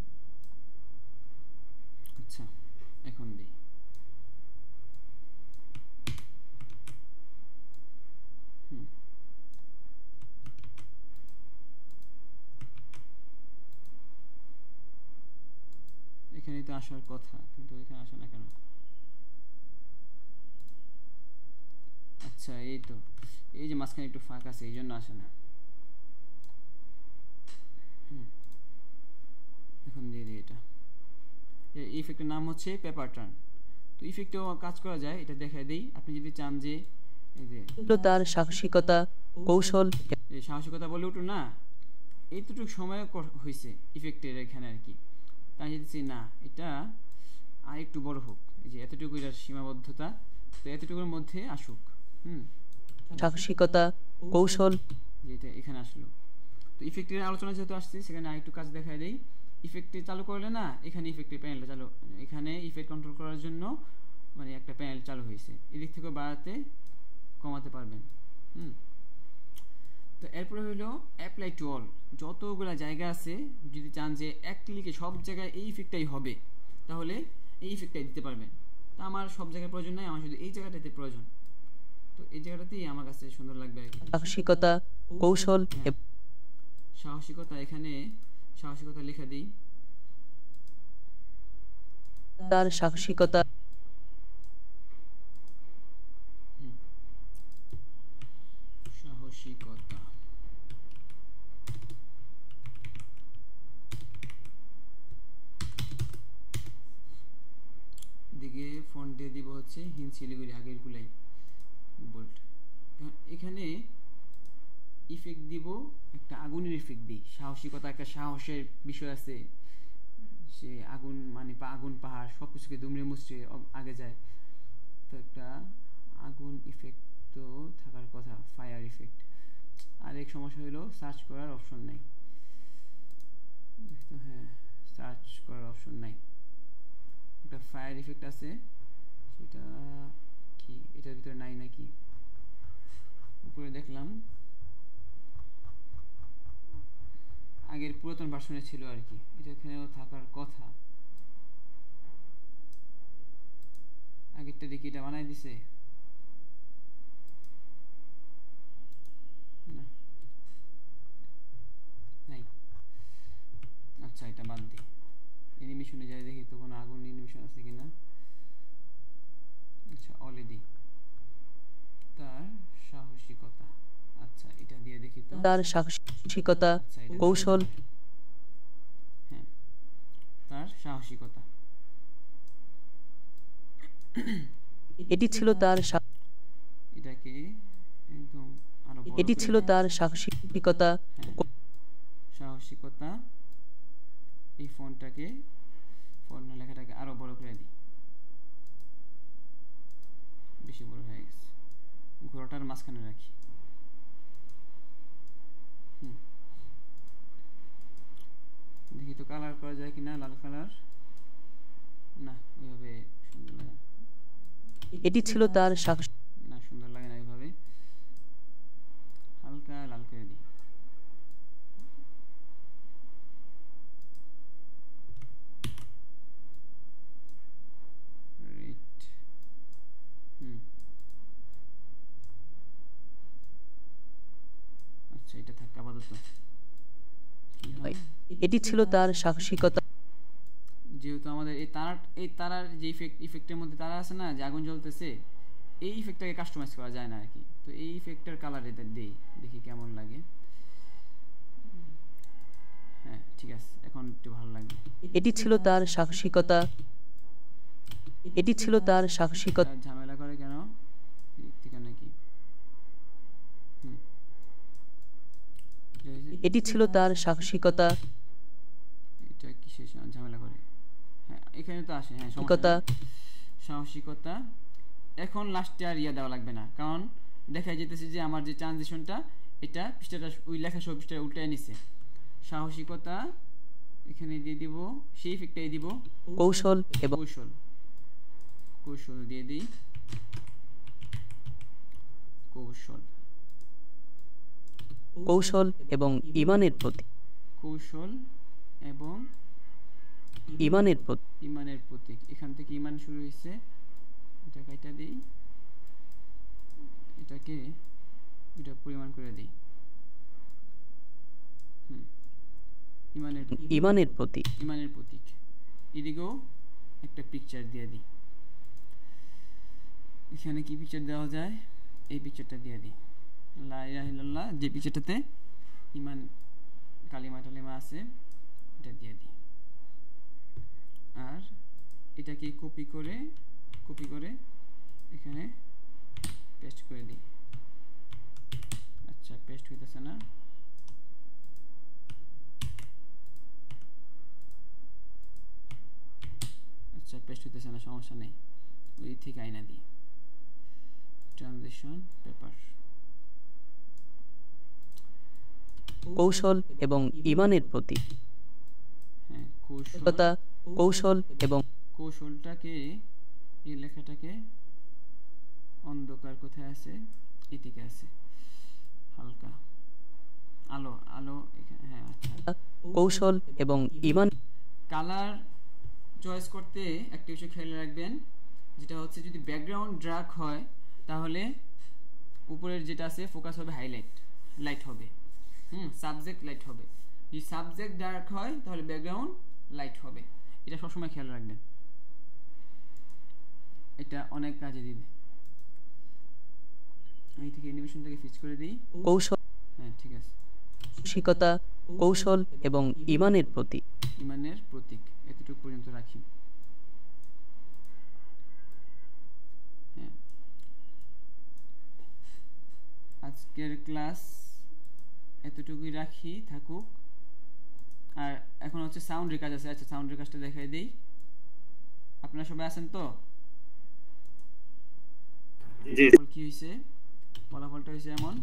আচ্ছা এখন দিই। এখানে তো আসার কথা, কিন্তু এখানে আসে না কেন? আচ্ছা এই তো, এই যে মাঝখানে একটু ফাঁক আছে, এই জন্য আসে না। এখন দিয়ে দিই এটা। এই ইফেক্টের নাম হচ্ছে পেপার টার্ন। তো ইফেক্টেও কাজ করা যায়, এটা দেখাই দিই। আপনি যদি চান যে এই যে তার সাহসিকতা, কৌশল এই সাহসিকতা বলে উঠুন না, এইটুকু সময় হয়েছে ইফেক্টের এখানে আর কি। তাই যদি না এটা আর একটু বড় হোক, এই যে এতটুকু এটার সীমাবদ্ধতা, তো এতটুকুর মধ্যে আসুক। সাহসিকতা, কৌশল যেটা এখানে আসলো। তো ইফেক্টের আলোচনা যেহেতু আসছে, সেখানে আরেকটু কাজ দেখাই দেই। ইফেক্টে চালু করলে না, এখানে ইফেক্টের প্যানেলটা চালু, এখানে ইফেক্ট কন্ট্রোল করার জন্য মানে একটা প্যানেল চালু হয়েছে, এদিক থেকে বাড়াতে কমাতে পারবেন। তো এরপরে হলো অ্যাপ্লাই টু অল। যতগুলো জায়গা আছে, যদি চান যে এক ক্লিকে সব জায়গায় এই ইফেক্টটাই হবে, তাহলে এই ইফেক্টটাই দিতে পারবেন। তো আমার সব জায়গায় প্রয়োজন নাই, আমার শুধু এই জায়গাটাতে প্রয়োজন। তো এই জায়গাটাতেই আমার কাছে সুন্দর লাগবে। সাহসিকতা, কৌশল সাহসিকতা, এখানে সাহসিকতা লেখা দিই। তার সাহসিকতা, সাহসিকতা দিকে ফন্ট দিয়ে দিব হচ্ছে হিন্দ শিলিগুড়ি, আগের গুলাই বোল্ড। এখানে ইফেক্ট দিব একটা আগুনের ইফেক্ট দিই। সাহসিকতা একটা সাহসের বিষয় আছে, সে আগুন মানে আগুন পাহাড় সব কিছুকে দুমড়ে মুচড়ে আগে যায়। তো একটা আগুন ইফেক্ট তো থাকার কথা, ফায়ার ইফেক্ট। আর এক সমস্যা হলো সার্চ করার অপশন নাই। তো হ্যাঁ, সার্চ করার অপশন নাই। একটা ফায়ার ইফেক্ট আছে, সেটা কি এটার ভিতরে নাই নাকি? উপরে দেখলাম আগের পুরাতন ভার্সনে ছিল আর কি, এটা এখানেও থাকার কথা। আগেরটা দেখি এটা বানাই দিছে না, নাই। আচ্ছা এটা বাদ দিই, অ্যানিমেশনে যাই দেখি তো কোনো আগুন অ্যানিমেশন আছে কিনা। আচ্ছা অলে দিই তার সাহসিকতা। আচ্ছা এটা দিয়ে দেখি তো, তার সাহসিকতা, কৌশল হ্যাঁ তার সাহসিকতা। এটি ছিল তার এটাকে একদম আরো বড় এটি করে ছিল দিই। তার সাহসিকতা, সাহসিকতা, এই ফন্টটাকে ফন্ট লেখাটাকে আরো বড় করে দিই, বেশি বড় হয়ে গেছে। ঘোড়াটার মাঝখানে রাখি। দেখি তো কালার করা যায় কিনা, লাল কালার না, ওইভাবে সুন্দর লাগে না। এটি ছিল তার না সুন্দর লাগে না এইভাবে, হালকা লাল করে দিই। রেড, আচ্ছা এটা থাক আপাতত। এটি ছিল তার সাহসিকতা, যেহেতু আমাদের এই তারার যে ইফেক্টের মধ্যে তারা আছে না, যে আগুন জ্বলতেছে, এই ইফেক্টটাকে কাস্টমাইজ করা যায় না আর কি। তো এই ইফেক্টের কালার এটা দেই, দেখি কেমন লাগে। হ্যাঁ ঠিক আছে, এখন একটু ভালো লাগবে। এটি ছিল তার সাহসিকতা, এটি ছিল তার সাহসিকতা, ঝামেলা করে কেন ঠিক নাকি? এটি ছিল তার সাহসিকতা, এটা কিসের ঝামেলা করে? হ্যাঁ এখানে তো আসে, হ্যাঁ সাহসিকতা, সাহসিকতা। এখন লাস্টে আর ইয়া দেওয়া লাগবে না, কারণ দেখা যেতেছে যে আমার যে ট্রানজিশনটা, এটা পৃষ্ঠাটা ওই লেখা সব পৃষ্ঠা উল্টায় নিছে। সাহসিকতা এখানে দিয়ে দিব, সেই ইফেক্টটাই দিব। কৌশল এবং কৌশল, কৌশল দিয়ে দিই, কৌশল, কৌশল এবং ইমানের প্রতি কৌশল এবং ইমানের প্রতীক। ইমানের প্রতীক, এখান থেকে ইমান শুরু হয়েছে, এটা কাইটা দিই, এটাকে এটা পরিমাণ করে দিই। ইমানের প্রতীক, ইমানের প্রতীক, এদিকেও একটা পিকচার দিয়ে দিই। এখানে কি পিকচার দেওয়া যায়, এই পিকচারটা দিয়ে দিই, লা ইলাহা ইল্লাল্লাহ, যে পিকচারটাতে ইমান কালিমা টালিমা আছে এটা দিয়ে দিই। আর এটাকে কপি করে এখানে পেস্ট করে দিই। আচ্ছা, পেস্ট হইতেছে না, আচ্ছা পেস্ট হইতেছে না, সমস্যা নেই, ওই থেকে আইনা দিই। ট্রানজিশন পেপার, কৌশল এবং ইমানের প্রতীক। হ্যাঁ, কৌশল এবং কৌশলটাকে, এই লেখাটাকে অন্ধকার কোথায় আছে, এদিকে আছে, হালকা আলো আলো এখানে, হ্যাঁ আচ্ছা। কৌশল এবং ইমান। কালার চয়েস করতে একটা বিষয় খেয়াল রাখবেন, যেটা হচ্ছে যদি ব্যাকগ্রাউন্ড ডার্ক হয় তাহলে উপরের যেটা আছে ফোকাস হবে হাইলাইট, লাইট হবে, সাবজেক্ট লাইট হবে। যদি সাবজেক্ট ডার্ক হয় তাহলে ব্যাকগ্রাউন্ড লাইট হবে, এটা সবসময় খেয়াল রাখবেন, এটা অনেক কাজে দিবে। এই থেকে অ্যানিমেশনটাকে ফিক্স করে দিই। কৌশল, হ্যাঁ ঠিক আছে, সাহসিকতা, কৌশল এবং ইমানের প্রতীক। ইমানের প্রতীক এতটুকু পর্যন্ত রাখি। হ্যাঁ, আজকের ক্লাস এতটুকুই রাখি, থাকুক। আর এখন হচ্ছে সাউন্ডের কাজ আছে। আচ্ছা, সাউন্ডের কাজটা দেখাই দেই। আপনারা সবাই আছেন তো? কি হয়েছে, ফলাফলটা হয়েছে এমন,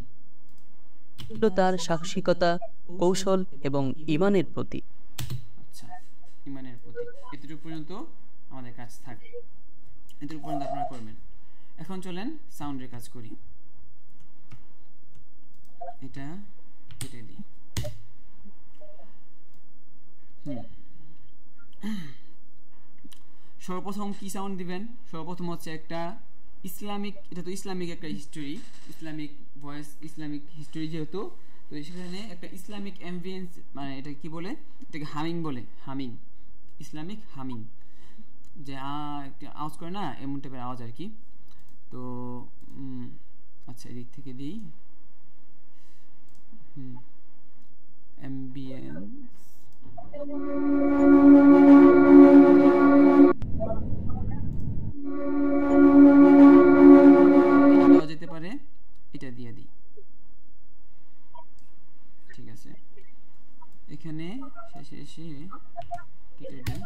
তার সাহসিকতা, কৌশল এবং ইমানের প্রতীক। আচ্ছা, ইমানের প্রতীক এতটুকু পর্যন্ত আমাদের কাজ থাকে, এতটুকু পর্যন্ত আপনারা করবেন। এখন চলেন সাউন্ডের কাজ করি। এটা কেটে দিই। সর্বপ্রথম কি সাউন্ড দিবেন? সর্বপ্রথম হচ্ছে একটা ইসলামিক, এটা তো ইসলামিক একটা history, Islamic voice, Islamic history যেহেতু, তো সেখানে একটা ইসলামিক অ্যাম্বিয়েন্স, মানে এটা কি বলে, এটাকে হামিং বলে, হামিং, ইসলামিক হামিং, যে আওয়াজ করে না, এমন টাইপের আওয়াজ আর কি। তো আচ্ছা, এদিক থেকে দিই অ্যাম্বিয়েন্স, দেওয়া যেতে পারে, এটা দিয়ে দিই, ঠিক আছে। এখানে শেষে এসে কেটে দিই।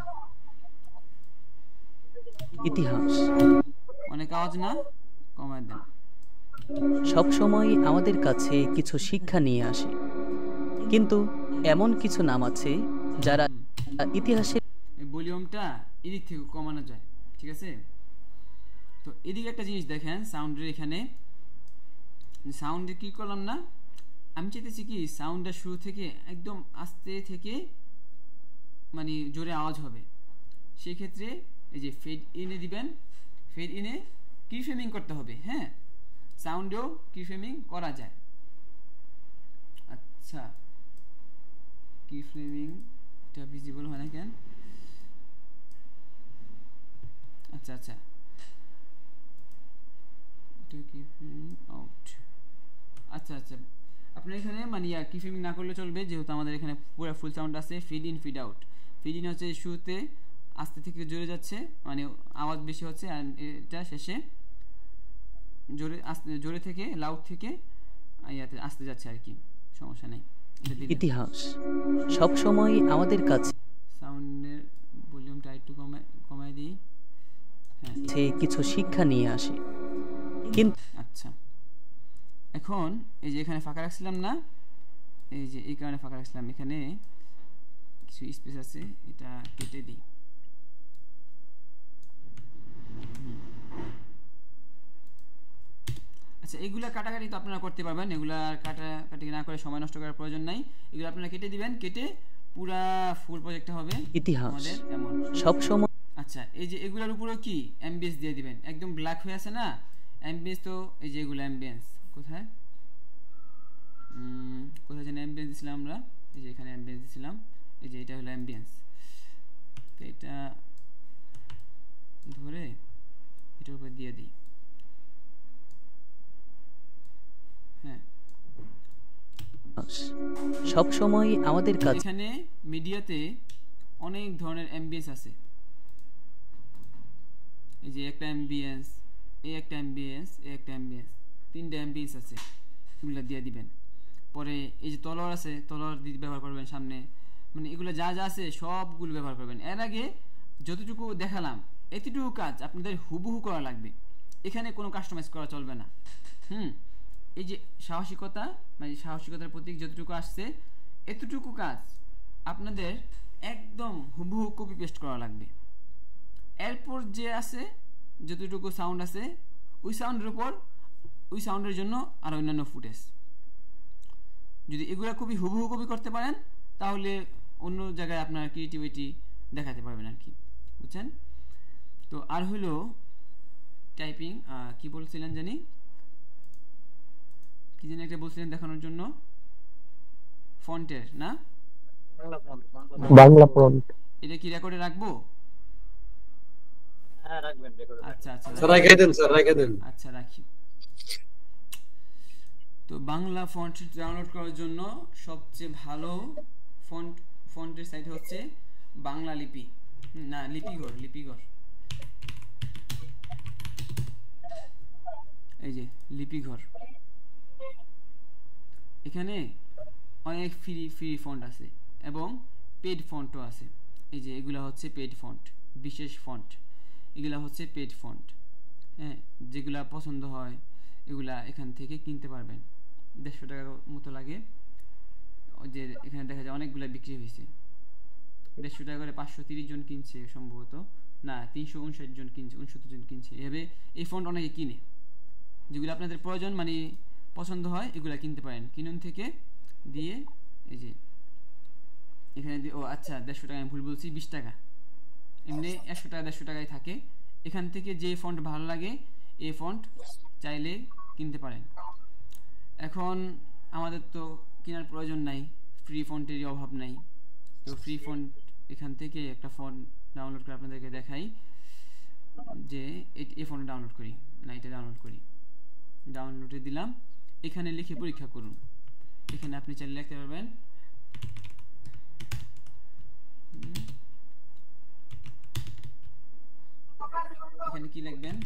ইতিহাস, অনেক আওয়াজ না, কমায় দেন। সব সময় আমাদের কাছে কিছু শিক্ষা নিয়ে আসে, কিন্তু এমন কিছু নাম আছে যারা ইতিহাসে, এই ভলিউমটা এদিক থেকে কমানো যায়, ঠিক আছে। তো এদিকে একটা জিনিস দেখেন, সাউন্ডের এখানে সাউন্ডে কি করলাম না, আমি চাইতেছি কি সাউন্ডটা শুরু থেকে একদম আস্তে থেকে মানে জোরে আওয়াজ হবে, সেই ক্ষেত্রে এই যে ফেড ইনে দিবেন, ফেড ইনে কিফ্রেমিং করতে হবে। হ্যাঁ, সাউন্ডেও কিফ্রেমিং করা যায়। আচ্ছা, কিফ্রেমিং এটা ভিজিবল হয় না কেন? আচ্ছা আচ্ছা, এটা কিফ্রেমিং আউট। আচ্ছা আচ্ছা, আপনার এখানে মানে কিফ্রেমিং না করলে চলবে, যেহেতু আমাদের এখানে পুরো ফুল সাউন্ড আছে। Feed in feed out, feed in হচ্ছে শুরুতে আস্তে থেকে জোরে যাচ্ছে, মানে আওয়াজ বেশি হচ্ছে, আর এটা শেষে জোরে আস্তে, জোরে থেকে লাউড থেকে ইয়াতে আস্তে যাচ্ছে আর কি, সমস্যা নেই। ইতিহাস সব সময় আমাদের কাছে সাউন্ডের ভলিউমটা একটু কমায় দিই। হ্যাঁ, কিছু শিক্ষা নিয়ে আসে, কিন্তু আচ্ছা, এখন এই যে এখানে ফাঁকা রাখছিলাম না, এই যে এই কারণে ফাঁকা রাখছিলাম, এখানে কিছু স্পেস আছে, এটা কেটে দিই। আচ্ছা, এগুলা কাটাকাটি তো আপনারা করতে পারবেন, এগুলা কাটাকাটি না করে সময় নষ্ট করার প্রয়োজন নাই। এগুলো আপনারা কেটে দিবেন, কেটে পুরা ফুল প্রজেক্টটা হবে ইতিহাস আমাদের এমন। সব সময় আচ্ছা, এই যে এগুলোর উপরে কি অ্যাম্বিয়েন্স দিয়ে দিবেন, একদম ব্ল্যাক হয়ে আছে না অ্যাম্বিয়েন্স, তো এই যে এগুলো অ্যাম্বিয়েন্স কোথায় কোথায় যেন অ্যাম্বিয়েন্স দিছিলাম আমরা, এই যে এখানে অ্যাম্বিয়েন্স দিছিলাম, এই যে এটা হলো অ্যাম্বিয়েন্স। তো এটা ধরে এটার উপর দিয়ে দিই, হ্যাঁ। সব সময় আমাদের কাছে এখানে মিডিয়াতে অনেক ধরনের অ্যাম্বিয়েন্স আছে, এই যে একটা অ্যাম্বিয়েন্স, এই একটা অ্যাম্বিয়েন্স, এই একটা অ্যাম্বিয়েন্স, তিনটা অ্যাম্বিয়েন্স আছে, এগুলো দিয়ে দিবেন। পরে এই যে তলোয়ার আছে, তলোয়ার ব্যবহার করবেন সামনে, মানে এগুলো যা যা আছে সবগুলো ব্যবহার করবেন। এর আগে যতটুকু দেখালাম এতটুকু কাজ আপনাদের হুবহু করা লাগবে, এখানে কোনো কাস্টমাইজ করা চলবে না। এই যে সাহসিকতা, মানে সাহসিকতার প্রতীক যতটুকু আসছে এতটুকু কাজ আপনাদের একদম হুবহু কপি পেস্ট করা লাগবে। এরপর যে আছে যতটুকু সাউন্ড আছে ওই সাউন্ডের উপর ওই সাউন্ডের জন্য আর অন্যান্য ফুটেজ, যদি এগুলো খুবই হুবহু কপি করতে পারেন তাহলে অন্য জায়গায় আপনার ক্রিয়েটিভিটি দেখাতে পারবেন আর কি, বুঝছেন? তো আর হলো টাইপিং, কি বলছিলেন জানি, কি জানি একটা বলছিলেন দেখানোর জন্য, ফন্টের না, বাংলা ফন্ট। এটা কি রেকর্ডে রাখবো? হ্যাঁ রাখবেন রেকর্ডে। আচ্ছা আচ্ছা স্যার রেখে দেন, স্যার রেখে দেন। আচ্ছা রাখি। তো বাংলা ফন্ট ডাউনলোড করার জন্য সবচেয়ে ভালো ফন্টের সাইট হচ্ছে বাংলা লিপি, না লিপিঘর, লিপিঘর, এই যে লিপিঘর। এখানে অনেক ফ্রি ফন্ট আছে এবং পেড ফন্টও আছে, এই যে এগুলা হচ্ছে পেড ফন্ট, বিশেষ ফন্ট, এগুলা হচ্ছে পেড ফন্ট, হ্যাঁ। যেগুলা পছন্দ হয় এগুলা এখান থেকে কিনতে পারবেন, 150 টাকার মতো লাগে। যে এখানে দেখা যায় অনেকগুলা বিক্রি হয়েছে, 150 টাকা করে 530 জন কিনছে সম্ভবত, না 359 জন কিনছে, 69 জন কিনছে। এভাবে এই ফন্ট অনেকে কিনে, যেগুলো আপনাদের প্রয়োজন মানে পছন্দ হয় এগুলা কিনতে পারেন। কিনুন থেকে দিয়ে এই যে এখানে ও আচ্ছা 150 টাকা, আমি ভুল বলছি, 20 টাকা, এমনি 100 টাকা 150 টাকায় থাকে। এখান থেকে যে ফন্ট ভালো লাগে এই ফন্ট চাইলে কিনতে পারেন। এখন আমাদের তো কেনার প্রয়োজন নাই, ফ্রি ফন্টেরই অভাব নাই, তো ফ্রি ফন্ট এখান থেকে একটা ফন্ট ডাউনলোড করে আপনাদেরকে দেখাই, যে এই ফন্ট ডাউনলোড করি না এটা ডাউনলোড করি, ডাউনলোডে দিলাম, এখানে লিখে পরীক্ষা করুন। এখানে আপনি চাইলে লিখতে পারবেন এখানে কি লিখবেন,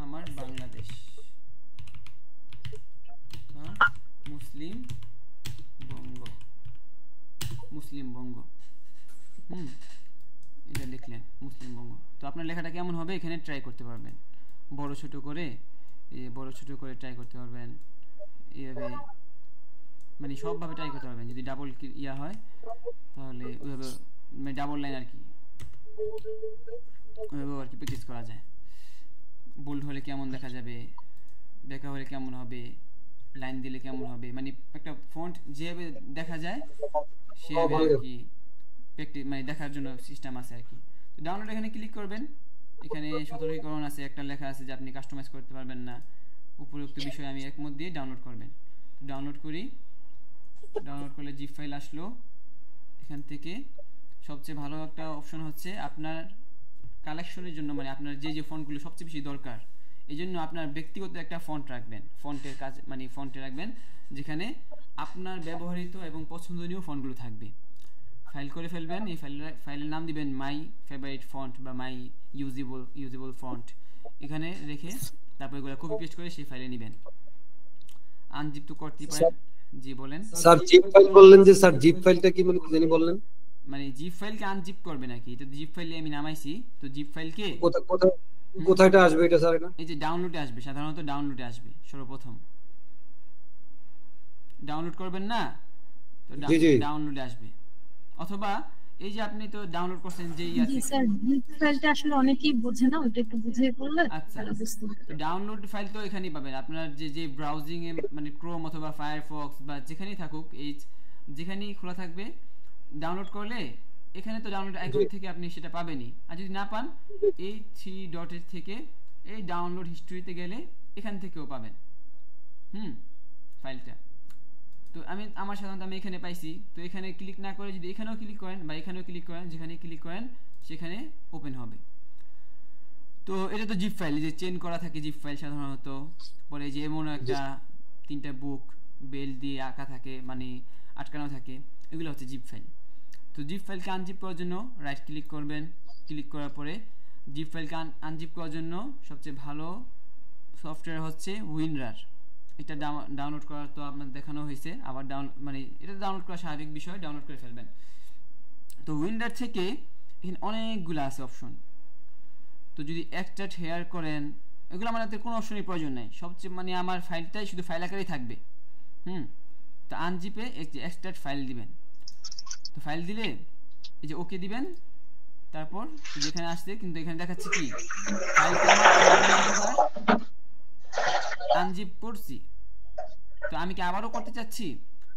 আমার বাংলাদেশ বা মুসলিম বঙ্গ, মুসলিম বঙ্গ, এটা লিখলেন মুসলিম বঙ্গ। তো আপনার লেখাটা কেমন হবে এখানে ট্রাই করতে পারবেন, বড় ছোট করে ট্রাই করতে পারবেন, এইভাবে মানে সবভাবে ট্রাই করতে পারবেন। যদি ডাবল ইয়া হয় তাহলে ওইভাবে মানে ডাবল লাইন আর কি, ওইভাবে আর কি প্র্যাকটিস করা যায়। বোল্ড হলে কেমন দেখা যাবে, বেঁকা হলে কেমন হবে, লাইন দিলে কেমন হবে, মানে একটা ফন্ট যেভাবে দেখা যায় সেভাবে আর কি প্র্যাকটিস মানে দেখার জন্য সিস্টেম আছে আর কি। তো ডাউনলোড এখানে ক্লিক করবেন, এখানে সতর্কীকরণ আছে, একটা লেখা আছে যে আপনি কাস্টমাইজ করতে পারবেন না, উপরোক্ত বিষয়ে আমি একমত দিয়ে ডাউনলোড করবেন। ডাউনলোড করি, ডাউনলোড করলে জিপ ফাইল আসলো। এখান থেকে সবচেয়ে ভালো একটা অপশন হচ্ছে আপনার কালেকশনের জন্য, মানে আপনার যে যে ফন্টগুলো সবচেয়ে বেশি দরকার এই জন্য আপনার ব্যক্তিগত একটা ফন্ট রাখবেন, ফন্টের কাজ মানে ফন্টে রাখবেন যেখানে আপনার ব্যবহৃত এবং পছন্দনীয় ফন্টগুলো থাকবে। ফাইল করে ফেলবেন, এই ফাইলের নাম দিবেন মাই ফেভারিট ফন্ট বা মাই ইউজেবল ফন্ট, এখানে রেখে তারপর এগুলো কপি পেস্ট করে সেই ফাইলে নেবেন। আনজিপ তো করতে পারেন। জি বলেন স্যার, জিপ ফাইল বললেন যে, স্যার জিপ ফাইলটা কি মানে জানি বললেন, মানে জিপ ফাইলকে আনজিপ করবে নাকি? তো জিপ ফাইলে আমি নামাইছি, তো জিপ ফাইলকে কোথায়টা আসবে এটা স্যার? এটা এই যে ডাউনলোডে আসবে, সাধারণত ডাউনলোডে আসবে সর্বপ্রথম, ডাউনলোড করবেন না তো ডাউনলোডে আসবে, অথবা এই যে আপনি তো ডাউনলোড করছেন যে স্যার জিপ ফাইলটা আসলে অনেকেই বোঝে না, ওটা একটু বুঝিয়ে বললে। আচ্ছা, তো ডাউনলোড ফাইল তো এখানেই পাবেন, আপনার যে ব্রাউজিং এ মানে ক্রোম অথবা ফায়ারফক্স বা যেখানেই থাকুক, এই যেখানেই খোলা থাকবে ডাউনলোড করলে এখানে তো ডাউনলোড আইকন থেকে আপনি সেটা পাবেনই, আর যদি না পান এই 3 ডটের থেকে এই ডাউনলোড হিস্ট্রিতে গেলে এখান থেকেও পাবেন ফাইলটা। তো আমার সাধারণত আমি এখানে পাইছি, তো এখানে ক্লিক না করে যদি এখানেও ক্লিক করেন বা এখানেও ক্লিক করেন, যেখানে ক্লিক করেন সেখানে ওপেন হবে। তো এটা তো জিপ ফাইল, যে চেন করা থাকে জিপ ফাইল সাধারণত। পরে যে এমন একটা 3টা বুক বেল দিয়ে আঁকা থাকে, মানে আটকানো থাকে, এগুলো হচ্ছে জিপ ফাইল। তো জিপ ফাইলকে আনজিপ করার জন্য রাইট ক্লিক করবেন, ক্লিক করার পরে জিপ ফাইলকে আনজিপ করার জন্য সবচেয়ে ভালো সফটওয়্যার হচ্ছে উইনরার। এটা ডাউনলোড করা তো আপনার দেখানো হয়েছে, আবার মানে এটা ডাউনলোড করা স্বাভাবিক বিষয়, ডাউনলোড করে ফেলবেন। তো উইনরার থেকে এখানে অনেকগুলো আছে অপশন। তো যদি এক্সট্রাক্ট হেয়ার করেন, এগুলো আমাদের কোনো অপশনের প্রয়োজন নাই, সবচেয়ে মানে আমার ফাইলটাই শুধু ফাইল আকারেই থাকবে। তো আনজিপে এক্সট্রাক্ট ফাইল দিবেন। তো ফাইল দিলে এই যে ওকে দিবেন, তারপর যেখানে আসছে কিন্তু এখানে দেখাচ্ছে কি ফাইলটা আনজিপ করছি। তো আমি কি আবারও করতে চাচ্ছি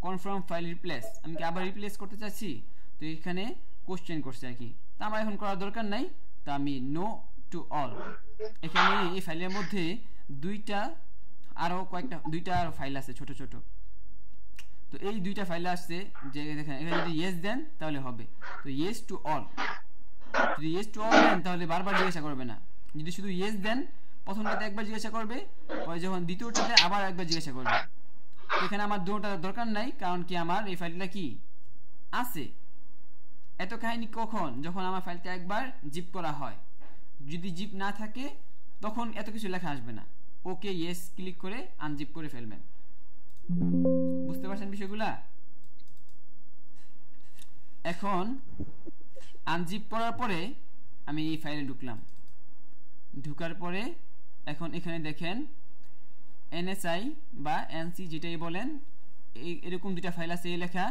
কনফার্ম ফাইল রিপ্লেস, আমি কি আবার রিপ্লেস করতে চাচ্ছি, তো এখানে কোশ্চেন করছে আর কি। তো আমার এখন করার দরকার নাই, তো আমি নো টু অল। এখানে এই ফাইলের মধ্যে দুইটা আরো ফাইল আছে ছোট ছোট। তো এই 2টা ফাইল আসছে, যে দেখেন এখানে যদি ইয়েস দেন তাহলে হবে। তো ইয়েস টু অল, যদি ইয়েস টু অল দেন তাহলে বারবার জিজ্ঞাসা করবে না। যদি শুধু ইয়েস দেন, প্রথমটাতে একবার জিজ্ঞাসা করবে, পরে যখন দ্বিতীয়টাতে আবার একবার জিজ্ঞাসা করবে। এখানে আমার দুটোটা দরকার নাই, কারণ কি আমার এই ফাইলটা কি আছে। এত কাহিনী কখন, যখন আমার ফাইলটা একবার জিপ করা হয়। যদি জিপ না থাকে তখন এত কিছু লেখা আসবে না। ওকে ইয়েস ক্লিক করে আনজিপ করে ফেলবেন। বুঝতে পারছেন বিষয়গুলা? এখন আনজিপ করার পরে আমি এই ফাইলে ঢুকলাম, ঢুকার পরে এখন এখানে দেখেন এনএসআই বা এনসি যেটাই বলেন, এরকম 2টা ফাইল আছে এই লেখা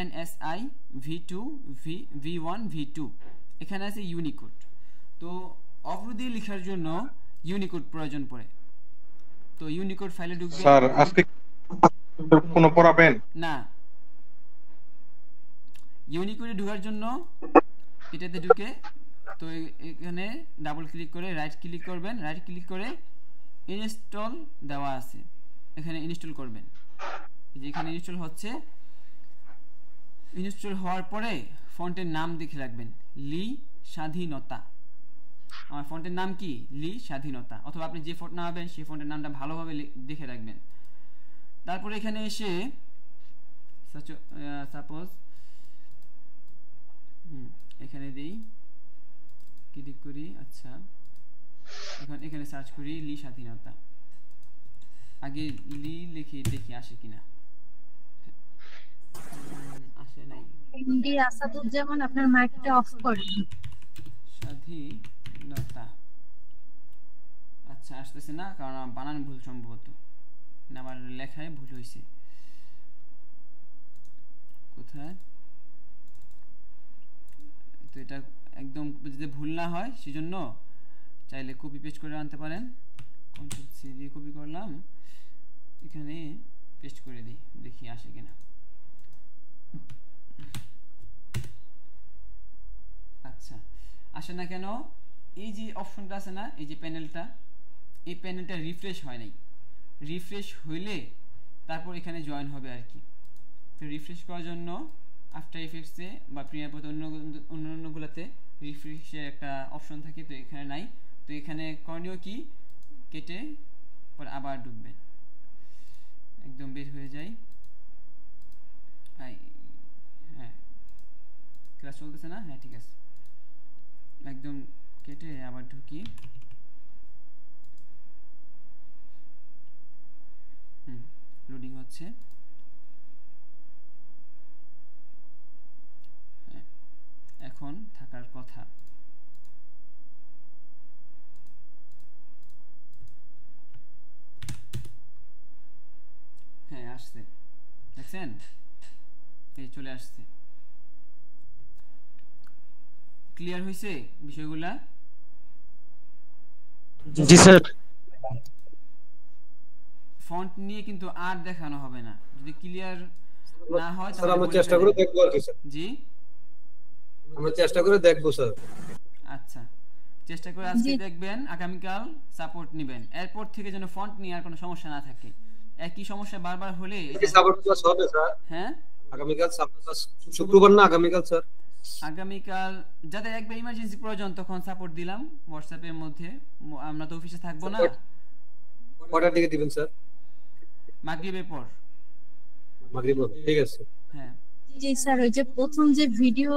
ANSI V2 V1 V2, এখানে আছে ইউনিকোড। তো অগ্রদী লেখার জন্য ইউনিকোড প্রয়োজন পড়ে। তো ইউনিকোড ফাইলে ঢুকবেন। স্যার আজকে কোনো পড়াবেন না, ইউনিকোডে ঢোকার জন্য এটাতে ঢুকে, তো এখানে ডাবল ক্লিক করে রাইট ক্লিক করবেন, রাইট ক্লিক করে ইনস্টল দেওয়া আছে, এখানে ইনস্টল করবেন। এই যে এখানে ইনস্টল হচ্ছে, ইনস্টল হওয়ার পরে ফন্টের নাম দেখে রাখবেন লি স্বাধীনতা। আমার ফন্টের নাম কি লি স্বাধীনতা, অথবা আপনি যে ফন্ট নামাবেন সেই ফন্টের নামটা ভালোভাবে দেখে রাখবেন। তারপরে এখানে এসে সাপোজ এখানে দেই, ক্লিক করি, আচ্ছা এখন এখানে সার্চ করি লি স্বাধীনতা। আগে লি লিখে দেখি আসে কিনা, আসে নাই। এমডি আসাদুজ্জামান আপনার মাইকটা অফ করেন। স্বাধীনতা, আচ্ছা আসতেছে না, কারণ আমার বানান ভুল সম্ভবত, না আমার লেখায় ভুল হয়েছে। কোথায়, তো এটা একদম যদি ভুল না হয় সেজন্য চাইলে কপি পেস্ট করে আনতে পারেন। কন্ট্রোল সি দিয়ে কপি করলাম, এখানে পেস্ট করে দিই, দেখি আসে কিনা। আচ্ছা আসে না কেন, এই যে অপশনটা আছে না, এই যে প্যানেলটা, এই প্যানেলটা রিফ্রেশ হয় নাই। রিফ্রেশ হইলে তারপর এখানে জয়েন হবে আর কি। তো রিফ্রেশ করার জন্য আফটার ইফেক্টসে বা প্রিমিয়ার প্রোতে অন্যান্যগুলোতে রিফ্রেশের একটা অপশন থাকে, তো এখানে নাই। তো এখানে করণীয় কি, কেটে পরে আবার ঢুকবেন, একদম বের হয়ে যায়। হ্যাঁ ক্লাস চলতেছে না, হ্যাঁ ঠিক আছে, একদম কেটে আবার ঢুকি। লোডিং হচ্ছে, এখন থাকার কথা। হ্যাঁ আসছে, দেখছেন এই চলে আসছে। ক্লিয়ার হয়েছে বিষয়গুলা? জি স্যার। ফন্ট নিয়ে কিন্তু আর দেখানো হবে না, যদি ক্লিয়ার না হয় স্যার তাহলে আমরা বলে চেষ্টা করে ফেলেন। দেখবো আর কি স্যার, জি আমরা চেষ্টা করে দেখবো স্যার। আচ্ছা, চেষ্টা করে আজকে জি। দেখবেন, আগামীকাল সাপোর্ট নেবেন, এরপর থেকে যেন ফন্ট নিয়ে আর কোনো সমস্যা না থাকে। একই সমস্যা বারবার হলে কি সাপোর্ট ক্লাস হবে স্যার? হ্যাঁ, আগামীকাল সাপোর্ট ক্লাস শুক্রবার না আগামীকাল স্যার? আগামীকাল যাদের একবার ইমার্জেন্সি প্রয়োজন তখন সাপোর্ট দিলাম হোয়াটসঅ্যাপের মধ্যে। আমরা তো অফিসে থাকবো না, কটার দিকে দিবেন স্যার? মাগরিবের পর। মাগরিব, ঠিক আছে। হ্যাঁ জি স্যার, ওই যে প্রথম যে ভিডিও